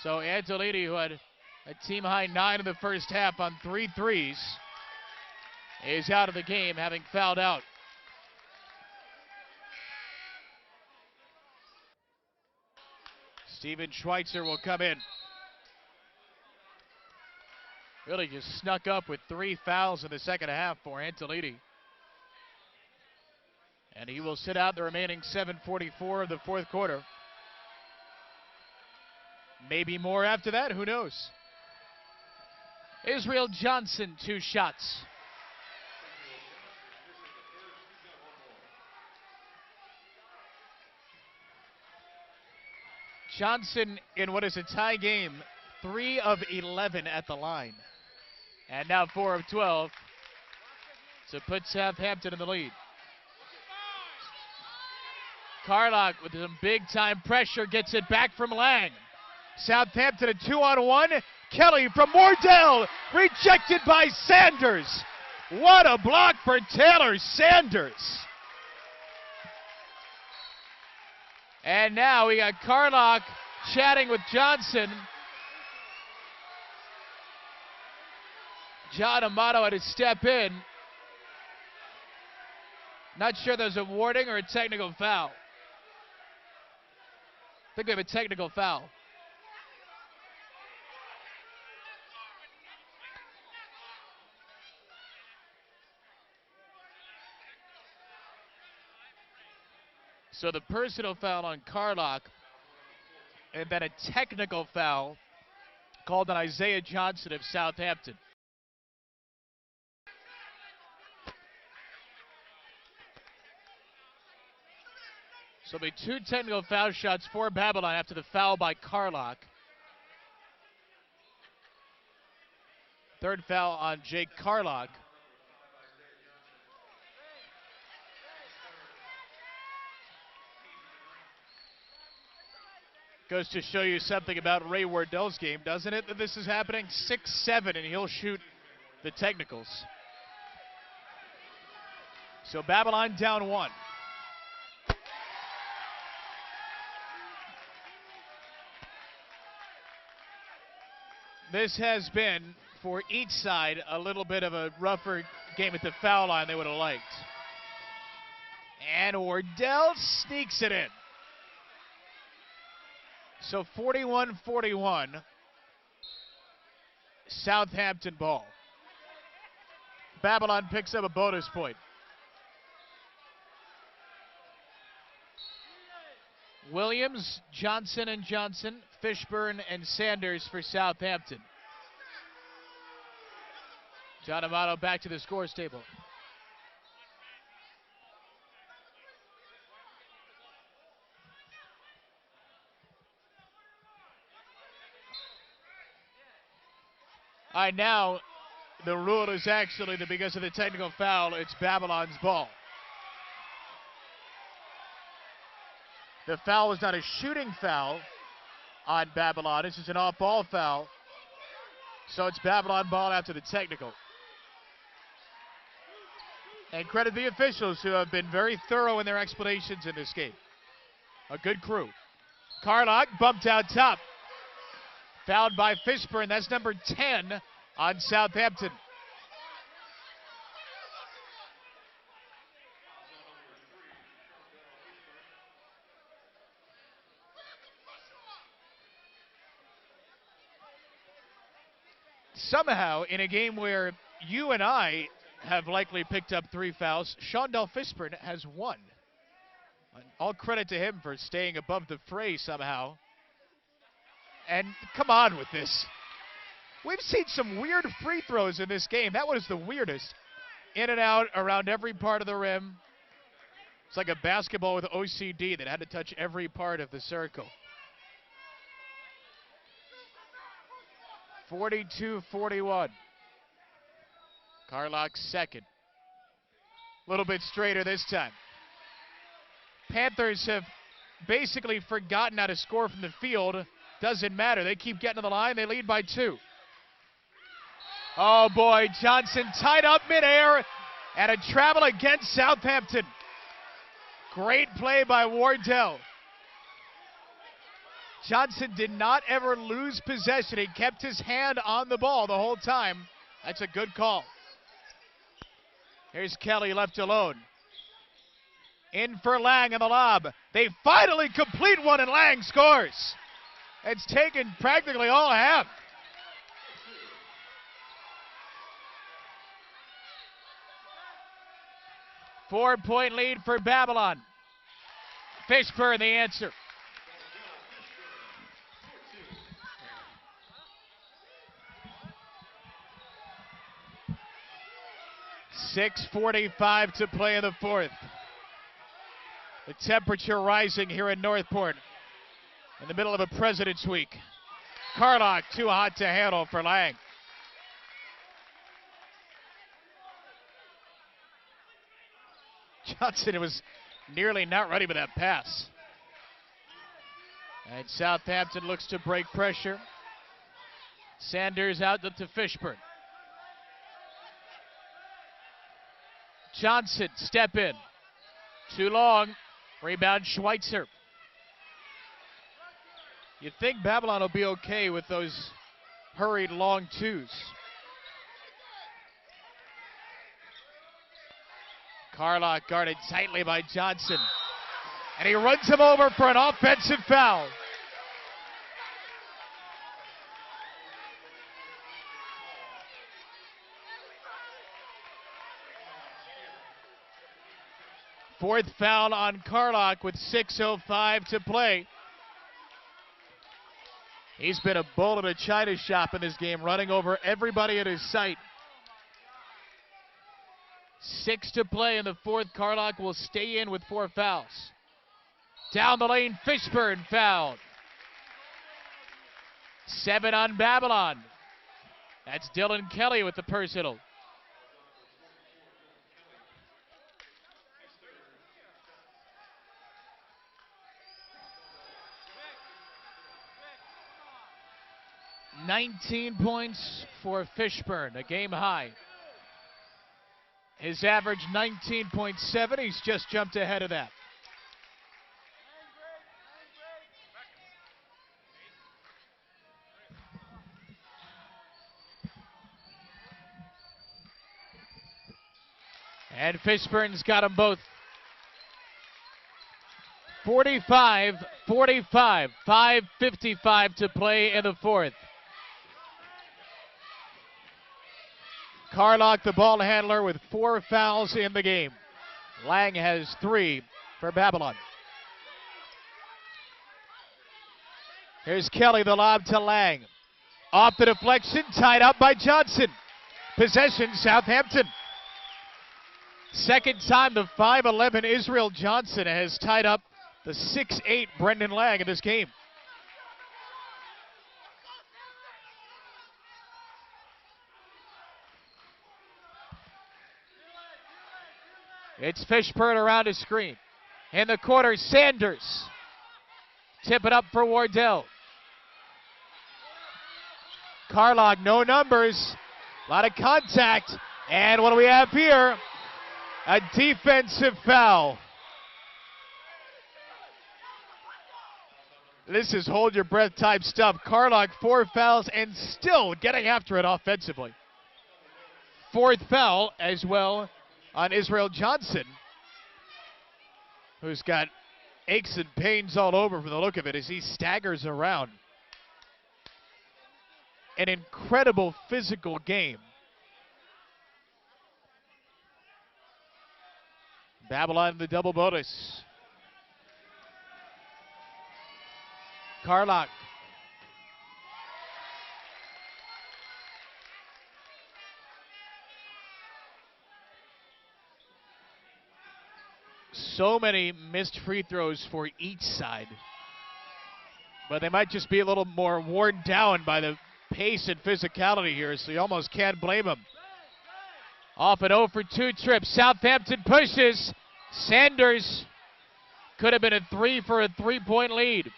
So Antolini, who had a team-high 9 in the first half on 3 threes, is out of the game, having fouled out. Steven Schweitzer will come in. Really just snuck up with 3 fouls in the second half for Antolini. And he will sit out the remaining 7:44 of the fourth quarter. Maybe more after that, who knows? Israel Johnson, 2 shots. Johnson, in what is a tie game, 3 of 11 at the line. And now 4 of 12 to put Southampton in the lead. Carlock with some big-time pressure gets it back from Lang. Southampton a 2-on-1. Kelly from Wardell, rejected by Sanders. What a block for Taylor Sanders. And now we got Carlock chatting with Johnson. John Amato had to step in. Not sure there's a warning or a technical foul. I think we have a technical foul. So the personal foul on Carlock, and then a technical foul called on Isaiah Johnson of Southampton. So there'll be 2 technical foul shots for Babylon after the foul by Carlock. Third foul on Jake Carlock. Goes to show you something about Ray Wardell's game, doesn't it, that this is happening? 6-7, and he'll shoot the technicals. So Babylon down 1. This has been, for each side, a little bit of a rougher game at the foul line they would have liked. And Wardell sneaks it in. So 41-41, Southampton ball. Babylon picks up a bonus point. Williams, Johnson and Johnson, Fishburne and Sanders for Southampton. John Amato back to the scores table. All right, now the rule is actually that because of the technical foul, it's Babylon's ball. The foul was not a shooting foul on Babylon. This is an off-ball foul. So it's Babylon ball after the technical. And credit the officials who have been very thorough in their explanations in this game. A good crew. Carlock bumped out top. Fouled by Fishburne. That's number 10 on Southampton. Somehow, in a game where you and I have likely picked up 3 fouls, Shondell Fishburne has 1. All credit to him for staying above the fray somehow. And come on with this. We've seen some weird free throws in this game. That was the weirdest. In and out around every part of the rim. It's like a basketball with OCD that had to touch every part of the circle. 42-41. Carlock's second. A little bit straighter this time. Panthers have basically forgotten how to score from the field. Doesn't matter. They keep getting to the line. They lead by 2. Oh, boy. Johnson tied up midair. And a travel against Southampton. Great play by Wardell. Johnson did not ever lose possession. He kept his hand on the ball the whole time. That's a good call. Here's Kelly left alone. In for Lang on the lob. They finally complete one, and Lang scores. It's taken practically all half. 4-point lead for Babylon. Fishburne the answer. .6:45 to play in the fourth. The temperature rising here in Northport in the middle of a President's Week. Carlock too hot to handle for Lang. Johnson was nearly not ready for that pass. And Southampton looks to break pressure. Sanders out to Fishburne. Johnson, step in. Too long. Rebound Schweitzer. You'd think Babylon will be okay with those hurried long twos. Carlock guarded tightly by Johnson. And he runs him over for an offensive foul. Fourth foul on Carlock with 6:05 to play. He's been a bull in a china shop in this game, running over everybody at his sight. 6 to play in the fourth. Carlock will stay in with 4 fouls. Down the lane, Fishburne fouled. 7 on Babylon. That's Dylan Kelly with the personal. $19 points for Fishburne, a game high. His average 19.7. He's just jumped ahead of that. And Fishburne's got them both. 45-45. 5:55 to play in the fourth. Carlock, the ball handler, with 4 fouls in the game. Lang has 3 for Babylon. Here's Kelly, the lob to Lang. Off the deflection, tied up by Johnson. Possession, Southampton. Second time the 5'11 Israel Johnson has tied up the 6'8 Brendan Lang in this game. It's Fishburne around his screen. In the corner, Sanders. Tip it up for Wardell. Carlock, no numbers. A lot of contact. And what do we have here? A defensive foul. This is hold your breath type stuff. Carlock, 4 fouls and still getting after it offensively. 4th foul as well on Israel Johnson, who's got aches and pains all over from the look of it as he staggers around. An incredible physical game. Babylon the double bonus. Carlock. So many missed free throws for each side. But they might just be a little more worn down by the pace and physicality here, so you almost can't blame them. Off an 0 for 2 trip. Southampton pushes. Sanders could have been a 3 for a 3-point lead.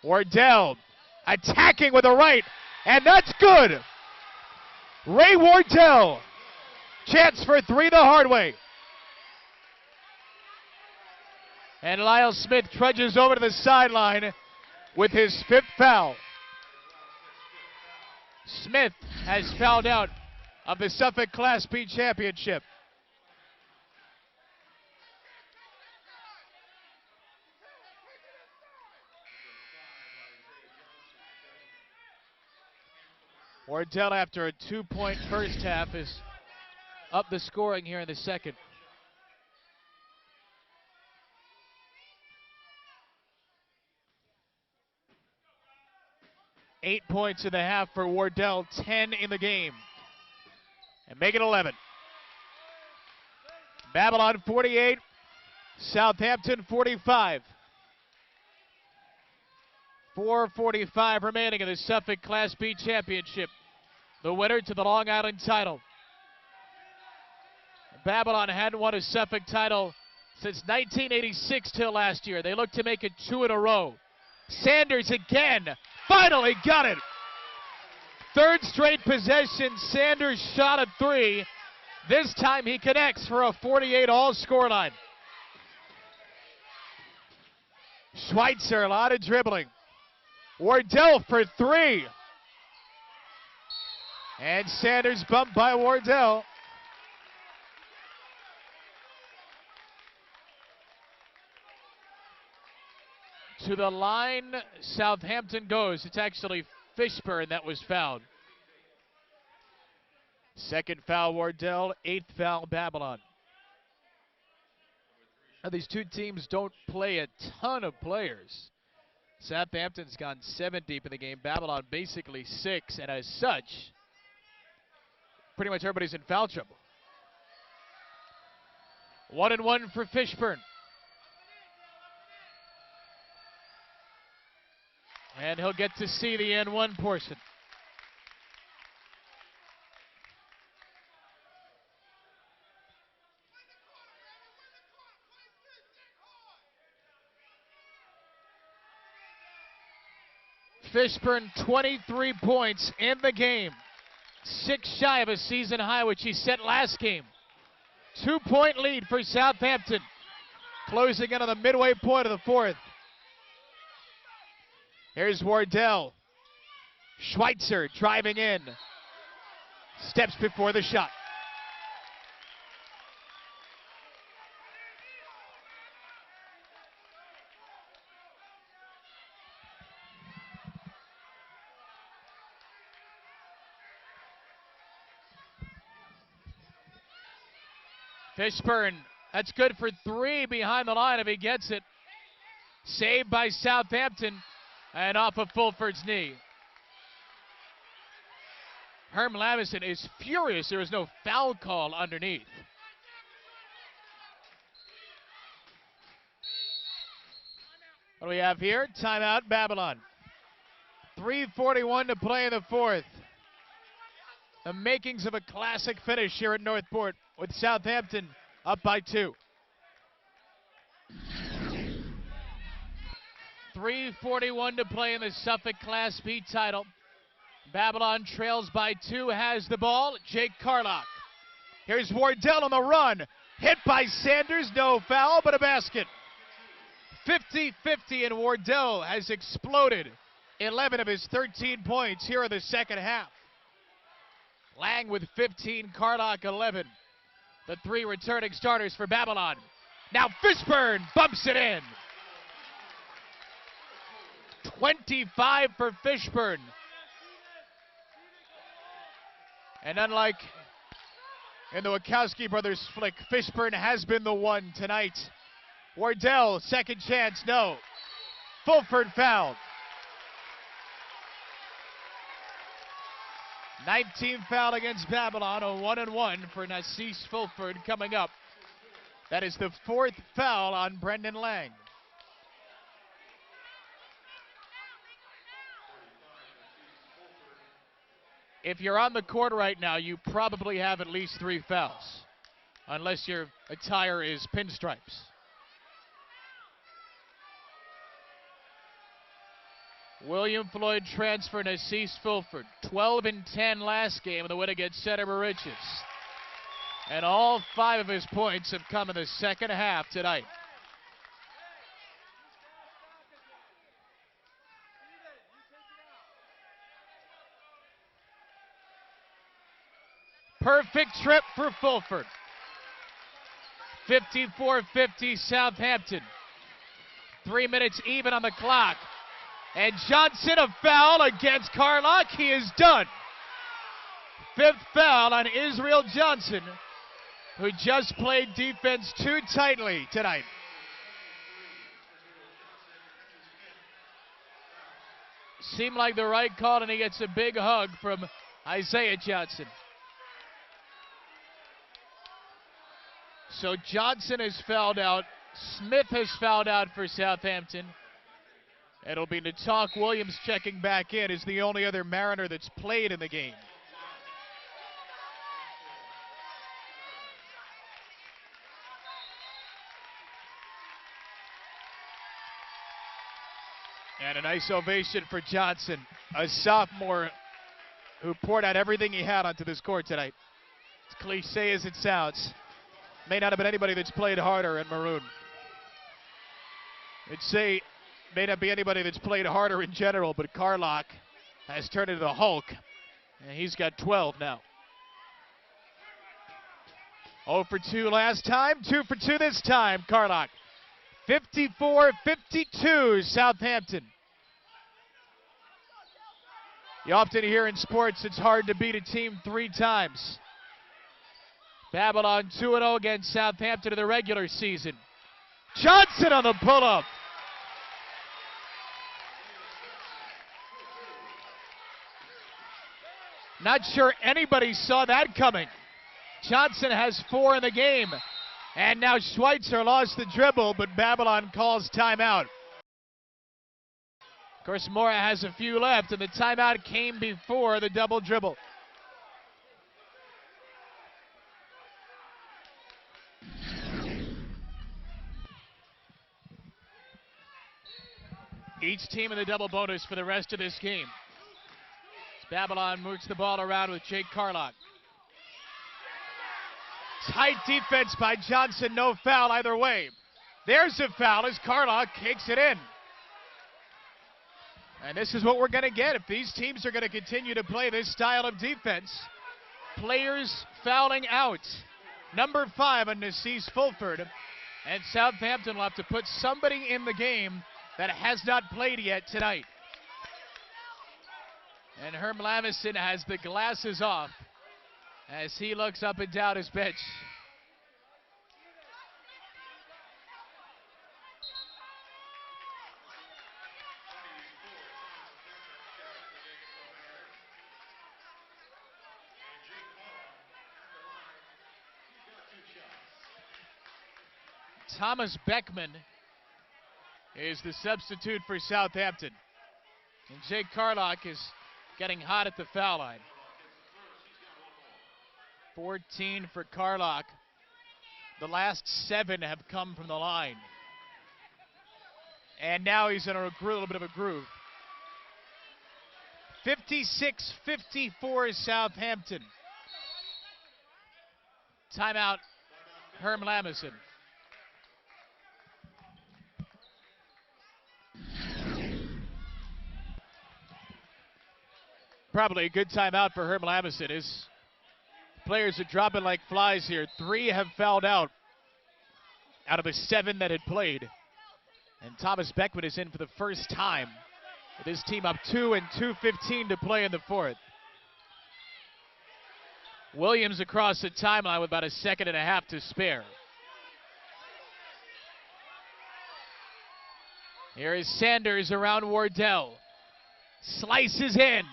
Wardell attacking with a right, and that's good. Ray Wardell, chance for 3 the hard way. And Lyle Smith trudges over to the sideline with his 5th foul. Smith has fouled out of the Suffolk Class B championship. Wardell, after a 2-point first half, is up the scoring here in the second. Eight points in the half for Wardell, 10 in the game. And make it 11. Babylon 48, Southampton 45. 4:45 remaining in the Suffolk Class B Championship. The winner to the Long Island title. Babylon hadn't won a Suffolk title since 1986 till last year. They look to make it 2 in a row. Sanders again, finally got it. Third straight possession, Sanders shot a 3. This time he connects for a 48-all scoreline. Schweitzer, a lot of dribbling. Wardell for 3. And Sanders bumped by Wardell. To the line, Southampton goes. It's actually Fishburne that was fouled. Second foul, Wardell. 8th foul, Babylon. Now, these two teams don't play a ton of players. Southampton's gone 7 deep in the game. Babylon basically 6, and as such, pretty much everybody's in foul trouble. 1-1 for Fishburne. And he'll get to see the N1 portion. Fishburne, 23 points in the game. 6 shy of a season high, which he set last game. 2-point lead for Southampton. Closing in on the midway point of the 4th. Here's Wardell. Schweitzer driving in. Steps before the shot. Fishburne, that's good for 3 behind the line if he gets it. Saved by Southampton and off of Fulford's knee. Herm Lavison is furious there is no foul call underneath. What do we have here? Timeout, Babylon. 3:41 to play in the 4th. The makings of a classic finish here at Northport, with Southampton up by 2. 3:41 to play in the Suffolk Class B title. Babylon trails by 2, has the ball. Jake Carlock. Here's Wardell on the run. Hit by Sanders, no foul, but a basket. 50-50, and Wardell has exploded 11 of his 13 points here in the second half. Lang with 15, Carlock 11. The 3 returning starters for Babylon. Now Fishburne bumps it in. 25 for Fishburne. And unlike in the Wachowski brothers flick, Fishburne has been the one tonight. Wardell, second chance, no. Fulford fouled. 19th foul against Babylon, a 1-1 for Nassis Fulford coming up. That is the 4th foul on Brendan Lang. If you're on the court right now, you probably have at least 3 fouls, unless your attire is pinstripes. William Floyd transfer Nassis Fulford. 12 and 10 last game in the win against Center Moriches. And all 5 of his points have come in the second half tonight. Perfect trip for Fulford. 54-50 Southampton. 3 minutes even on the clock. And Johnson, a foul against Carlock. He is done. Fifth foul on Israel Johnson, who just played defense too tightly tonight. Seemed like the right call, and he gets a big hug from Isaiah Johnson. So Johnson has fouled out. Smith has fouled out for Southampton. It'll be Natalk Williams checking back in as the only other Mariner that's played in the game. And a nice ovation for Johnson, a sophomore who poured out everything he had onto this court tonight. As cliche as it sounds, may not have been anybody that's played harder in maroon. I'd say may not be anybody that's played harder in general, but Carlock has turned into the Hulk, and he's got 12 now. 0 for 2 last time, 2 for 2 this time, Carlock. 54-52, Southampton. You often hear in sports it's hard to beat a team 3 times. Babylon 2-0 against Southampton in the regular season. Johnson on the pull-up. Not sure anybody saw that coming. Johnson has 4 in the game. And now Schweitzer lost the dribble, but Babylon calls timeout. Of course, Mora has a few left, and the timeout came before the double dribble. Each team in the double bonus for the rest of this game. As Babylon moves the ball around with Jake Carlock. Tight defense by Johnson, no foul either way. There's a foul as Carlock kicks it in. And this is what we're going to get if these teams are going to continue to play this style of defense. Players fouling out. Number 5 on Nassis Fulford. And Southampton will have to put somebody in the game that has not played yet tonight. And Herm Lamison has the glasses off as he looks up and down his bench. Thomas Beckman is the substitute for Southampton. And Jake Carlock is getting hot at the foul line. 14 for Carlock. The last 7 have come from the line. And now he's in a little bit of a groove. 56-54 Southampton. Timeout, Herm Lamison. Probably a good timeout for Herm Lamison. His players are dropping like flies here. 3 have fouled out of the 7 that had played. And Thomas Beckman is in for the first time with his team up 2 and 2:15 to play in the 4th. Williams across the timeline with about a 1.5 to spare. Here is Sanders around Wardell. Slices in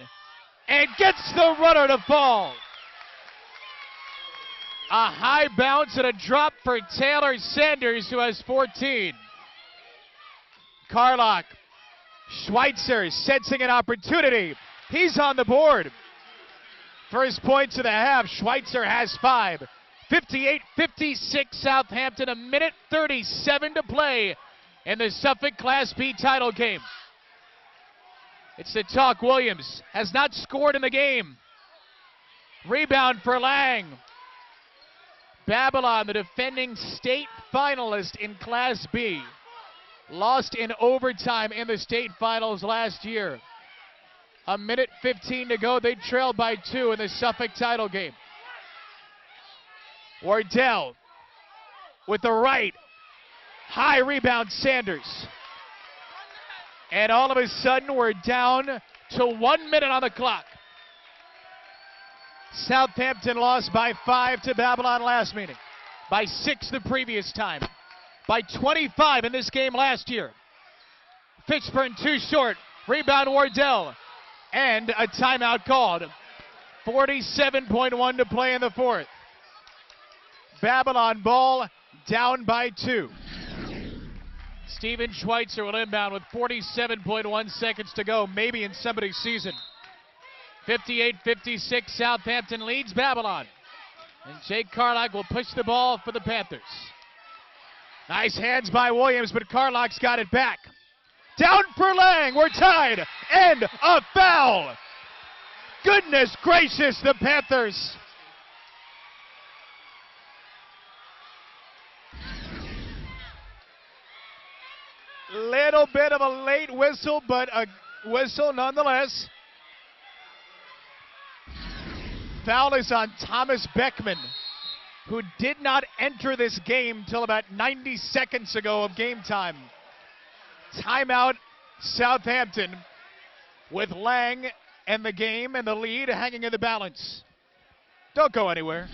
and gets the runner to fall. A high bounce and a drop for Taylor Sanders, who has 14. Carlock, Schweitzer sensing an opportunity. He's on the board. First points of the half, Schweitzer has 5. 58-56 Southampton, 1:37 to play in the Suffolk Class B title game. It's Natalk Williams, has not scored in the game. Rebound for Lang. Babylon, the defending state finalist in Class B, lost in overtime in the state finals last year. 1:15 to go. They trailed by 2 in the Suffolk title game. Wardell with the right. High rebound, Sanders. And all of a sudden, we're down to 1 minute on the clock. Southampton lost by 5 to Babylon last meeting, by 6 the previous time, by 25 in this game last year. Fishburne too short, rebound Wardell, and a timeout called. 47.1 to play in the fourth. Babylon ball down by 2. Steven Schweitzer will inbound with 47.1 seconds to go, maybe in somebody's season. 58-56, Southampton leads Babylon. And Jake Carlock will push the ball for the Panthers. Nice hands by Williams, but Carlock's got it back. Down for Lang, we're tied, and a foul! Goodness gracious, the Panthers. Little bit of a late whistle, but a whistle nonetheless. Foul is on Thomas Beckman, who did not enter this game till about 90 seconds ago of game time. Timeout, Southampton, with Lang and the game and the lead hanging in the balance. Don't go anywhere.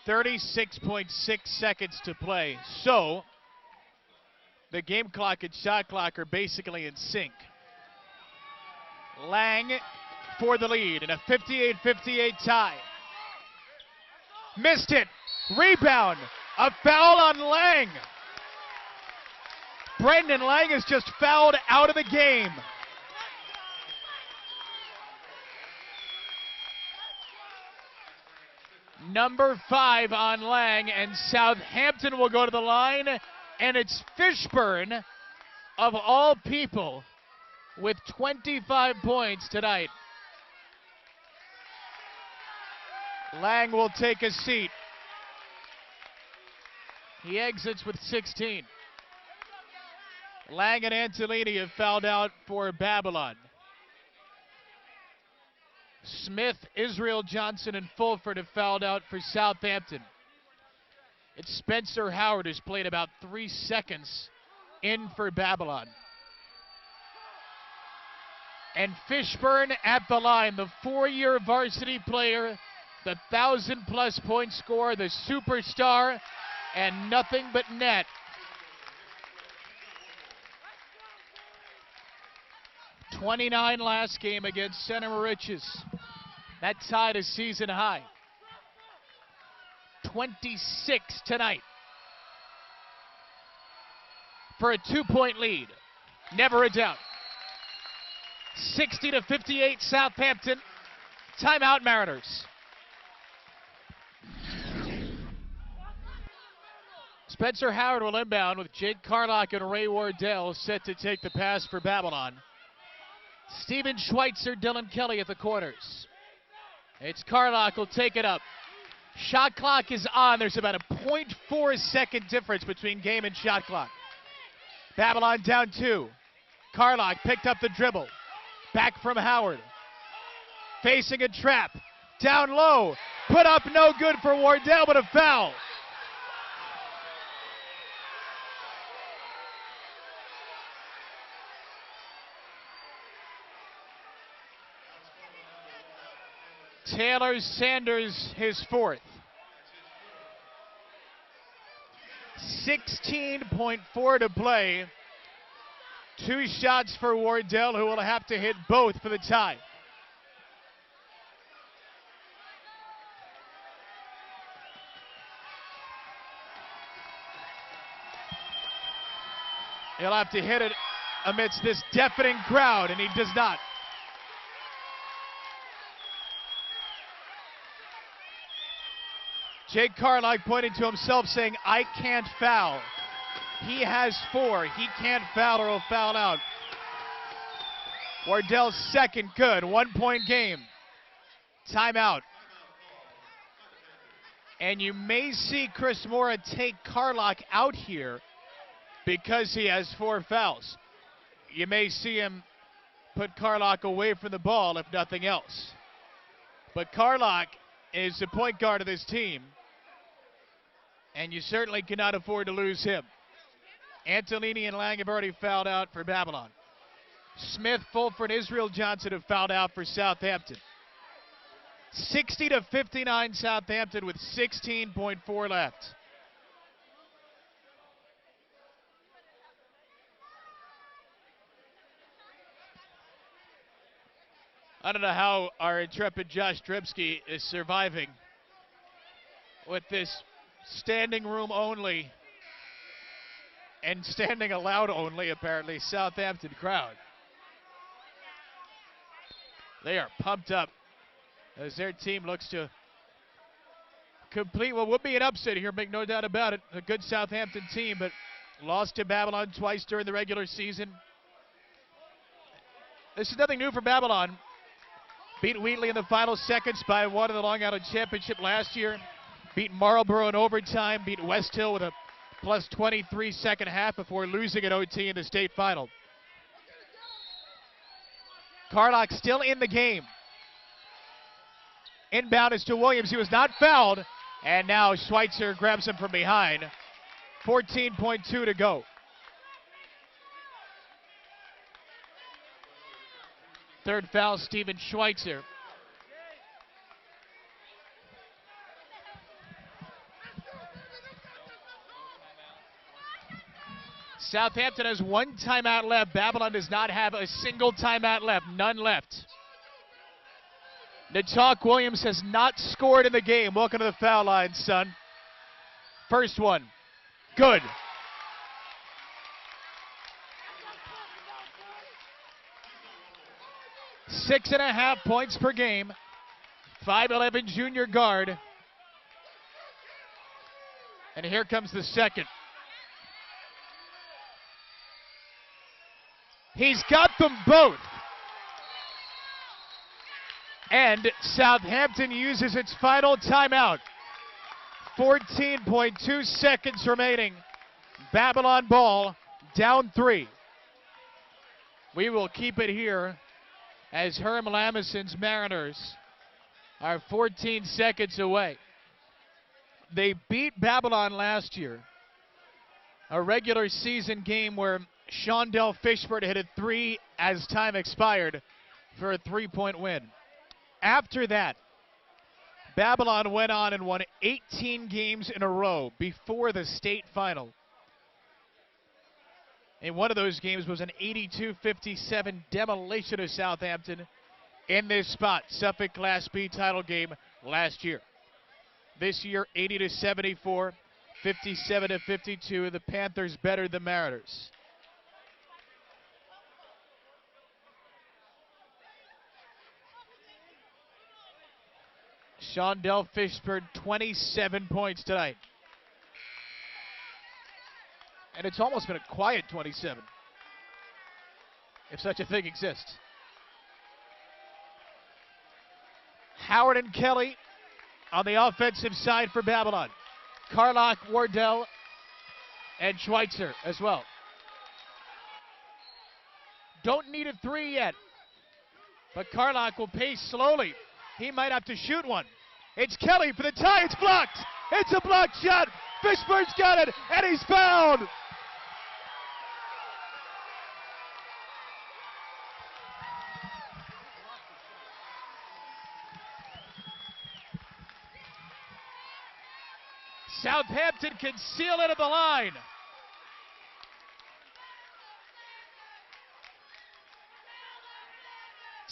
36.6 seconds to play. So, the game clock and shot clock are basically in sync. Lang for the lead in a 58-58 tie. Missed it. Rebound. A foul on Lang. Brendan Lang is just fouled out of the game. Number 5 on Lang, and Southampton will go to the line, and it's Fishburne, of all people, with 25 points tonight. Lang will take a seat. He exits with 16. Lang and Antolini have fouled out for Babylon. Smith, Israel Johnson, and Fulford have fouled out for Southampton. It's Spencer Howard, who's played about 3 seconds in for Babylon. And Fishburne at the line, the 4-year varsity player, the 1,000-plus point scorer, the superstar, and nothing but net. '29 last game against Center Moriches. That tied a season high. 26 tonight for a 2-point lead. Never a doubt. 60-58 Southampton. Timeout Mariners. Spencer Howard will inbound with Jake Carlock and Ray Wardell set to take the pass for Babylon. Steven Schweitzer, Dylan Kelly at the corners. It's Carlock will take it up. Shot clock is on. There's about a 0.4 second difference between game and shot clock. Babylon down 2. Carlock picked up the dribble. Back from Howard. Facing a trap. Down low. Put up no good for Wardell, but a foul. Taylor Sanders, his 4th. 16.4 to play. 2 shots for Wardell, who will have to hit both for the tie. He'll have to hit it amidst this deafening crowd, and he does not. Jake Carlock pointing to himself saying, I can't foul. He has 4. He can't foul or he'll foul out. Wardell's second good. 1-point game. Timeout. And you may see Chris Mora take Carlock out here because he has 4 fouls. You may see him put Carlock away from the ball if nothing else. But Carlock is the point guard of this team, and you certainly cannot afford to lose him. Antolini and Lang have already fouled out for Babylon. Smith, Fulford, and Israel Johnson have fouled out for Southampton. 60-59 Southampton with 16.4 left. I don't know how our intrepid Josh Dripsky is surviving with this standing room only and standing allowed only, apparently, Southampton crowd. They are pumped up as their team looks to complete what would be an upset here, make no doubt about it. A good Southampton team, but lost to Babylon twice during the regular season. This is nothing new for Babylon. Beat Wheatley in the final seconds by one in the Long Island Championship last year. Beat Marlborough in overtime. Beat West Hill with a plus 23 second half before losing at OT in the state final. Carlock still in the game. Inbound is to Williams. He was not fouled. And now Schweitzer grabs him from behind. 14.2 to go. Third foul, Steven Schweitzer. Southampton has one timeout left. Babylon does not have a single timeout left. None left. Natalk Williams has not scored in the game. Welcome to the foul line, son. First one. Good. 6.5 points per game. 5'11" junior guard. And here comes the second. He's got them both. And Southampton uses its final timeout. 14.2 seconds remaining. Babylon ball, down 3. We will keep it here as Herm Lamison's Mariners are 14 seconds away. They beat Babylon last year. A regular season game where Shondell Fishford hit a 3 as time expired for a 3-point win. After that, Babylon went on and won 18 games in a row before the state final. And one of those games was an 82-57 demolition of Southampton in this spot. Suffolk Class B title game last year. This year, 80-74, 57-52. The Panthers better the Mariners. Shondell Fishford, 27 points tonight. And it's almost been a quiet 27, if such a thing exists. Howard and Kelly on the offensive side for Babylon. Carlock, Wardell, and Schweitzer as well. Don't need a 3 yet, but Carlock will pace slowly. He might have to shoot one. It's Kelly for the tie. It's blocked. It's a blocked shot. Fishford's got it, and he's fouled. Southampton can seal it at the line.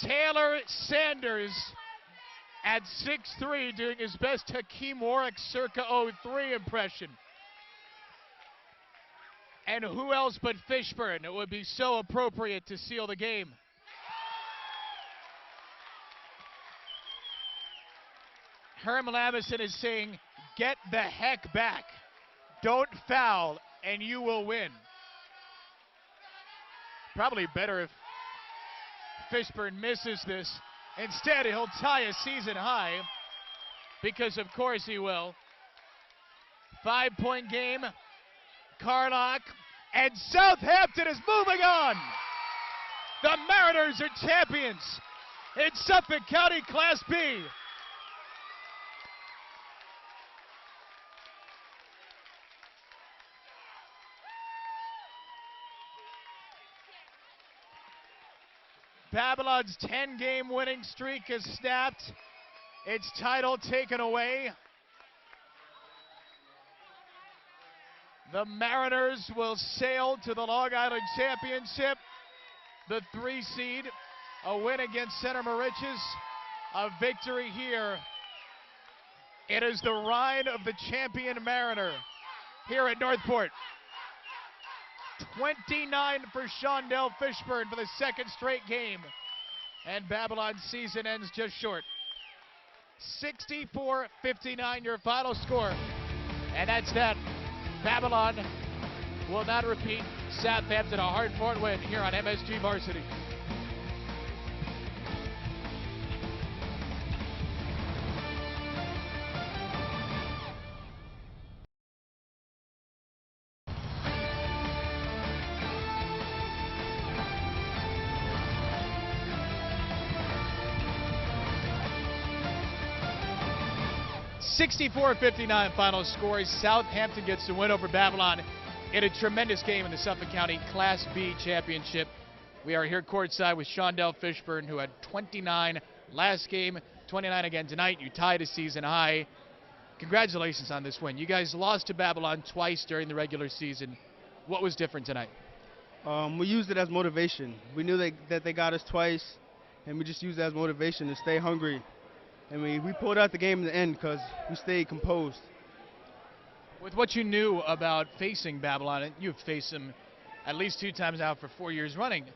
Taylor Sanders at 6'3", doing his best Hakeem Warwick circa 03 impression. And who else but Fishburne? It would be so appropriate to seal the game. Herm Lamison is saying, get the heck back. Don't foul, and you will win. Probably better if Fishburne misses this. Instead, he'll tie a season high, because of course he will. 5-point game, Carlock, and Southampton is moving on. The Mariners are champions in Suffolk County Class B. Babylon's 10-game winning streak is snapped. Its title taken away. The Mariners will sail to the Long Island Championship. The 3 seed, a win against Center Moriches, a victory here. It is the ride of the champion Mariner here at Northport. 29 for Shondell Fishburne for the 2nd straight game. And Babylon's season ends just short. 64-59 your final score. And that's that. Babylon will not repeat. Southampton a hard-fought win here on MSG Varsity. (64-59) final score. Southampton gets the win over Babylon in a tremendous game in the Suffolk County Class B Championship. We are here courtside with Shondell Fishburne, who had 29 last game, 29 again tonight. You tied a season high. Congratulations on this win. You guys lost to Babylon twice during the regular season. What was different tonight? We used it as motivation. We knew that they got us twice, and we just used it as motivation to stay hungry. And we pulled out the game in the end because we stayed composed. With what you knew about facing Babylon, and you've faced them at least 2 times now for 4 years running,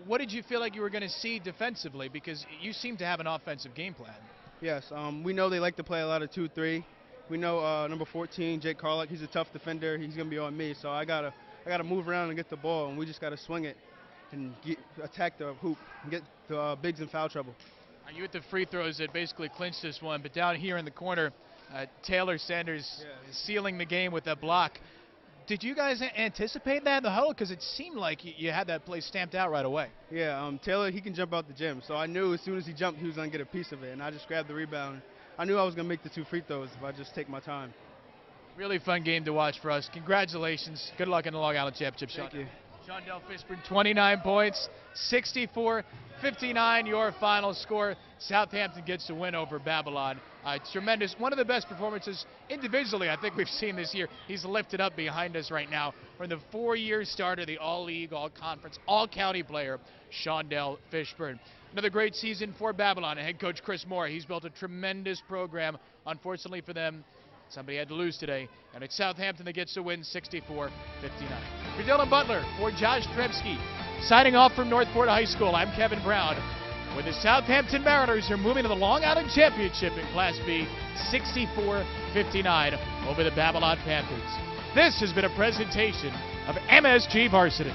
what did you feel like you were going to see defensively? Because you seem to have an offensive game plan. Yes, we know they like to play a lot of 2-3. We know number 14, Jake Carlock, he's a tough defender. He's going to be on me, so I gotta move around and get the ball, and we just got to swing it and attack the hoop and get the bigs in foul trouble. You hit the free throws that basically clinched this one, but down here in the corner, Taylor Sanders sealing the game with that block. Did you guys anticipate that in the huddle? Because it seemed like you had that play stamped out right away. Yeah, Taylor, he can jump out the gym, so I knew as soon as he jumped he was going to get a piece of it, and I just grabbed the rebound. I knew I was going to make the 2 free throws if I just take my time. Really fun game to watch for us. Congratulations. Good luck in the Long Island Championship. Thank you. Shondell Fishburne, 29 points, 64-59 your final score. Southampton gets the win over Babylon. Tremendous. One of the best performances individually I think we've seen this year. He's lifted up behind us right now from the 4-year starter, the All-League, All-Conference, All-County player, Shondell Fishburne. Another great season for Babylon. And head coach Chris Moore, he's built a tremendous program. Unfortunately for them, somebody had to lose today, and it's Southampton that gets the win, 64-59. For Dylan Butler, for Josh Tremsky, signing off from Northport High School, I'm Kevin Brown. Where the Southampton Mariners are moving to the Long Island Championship in Class B, 64-59 over the Babylon Panthers. This has been a presentation of MSG Varsity.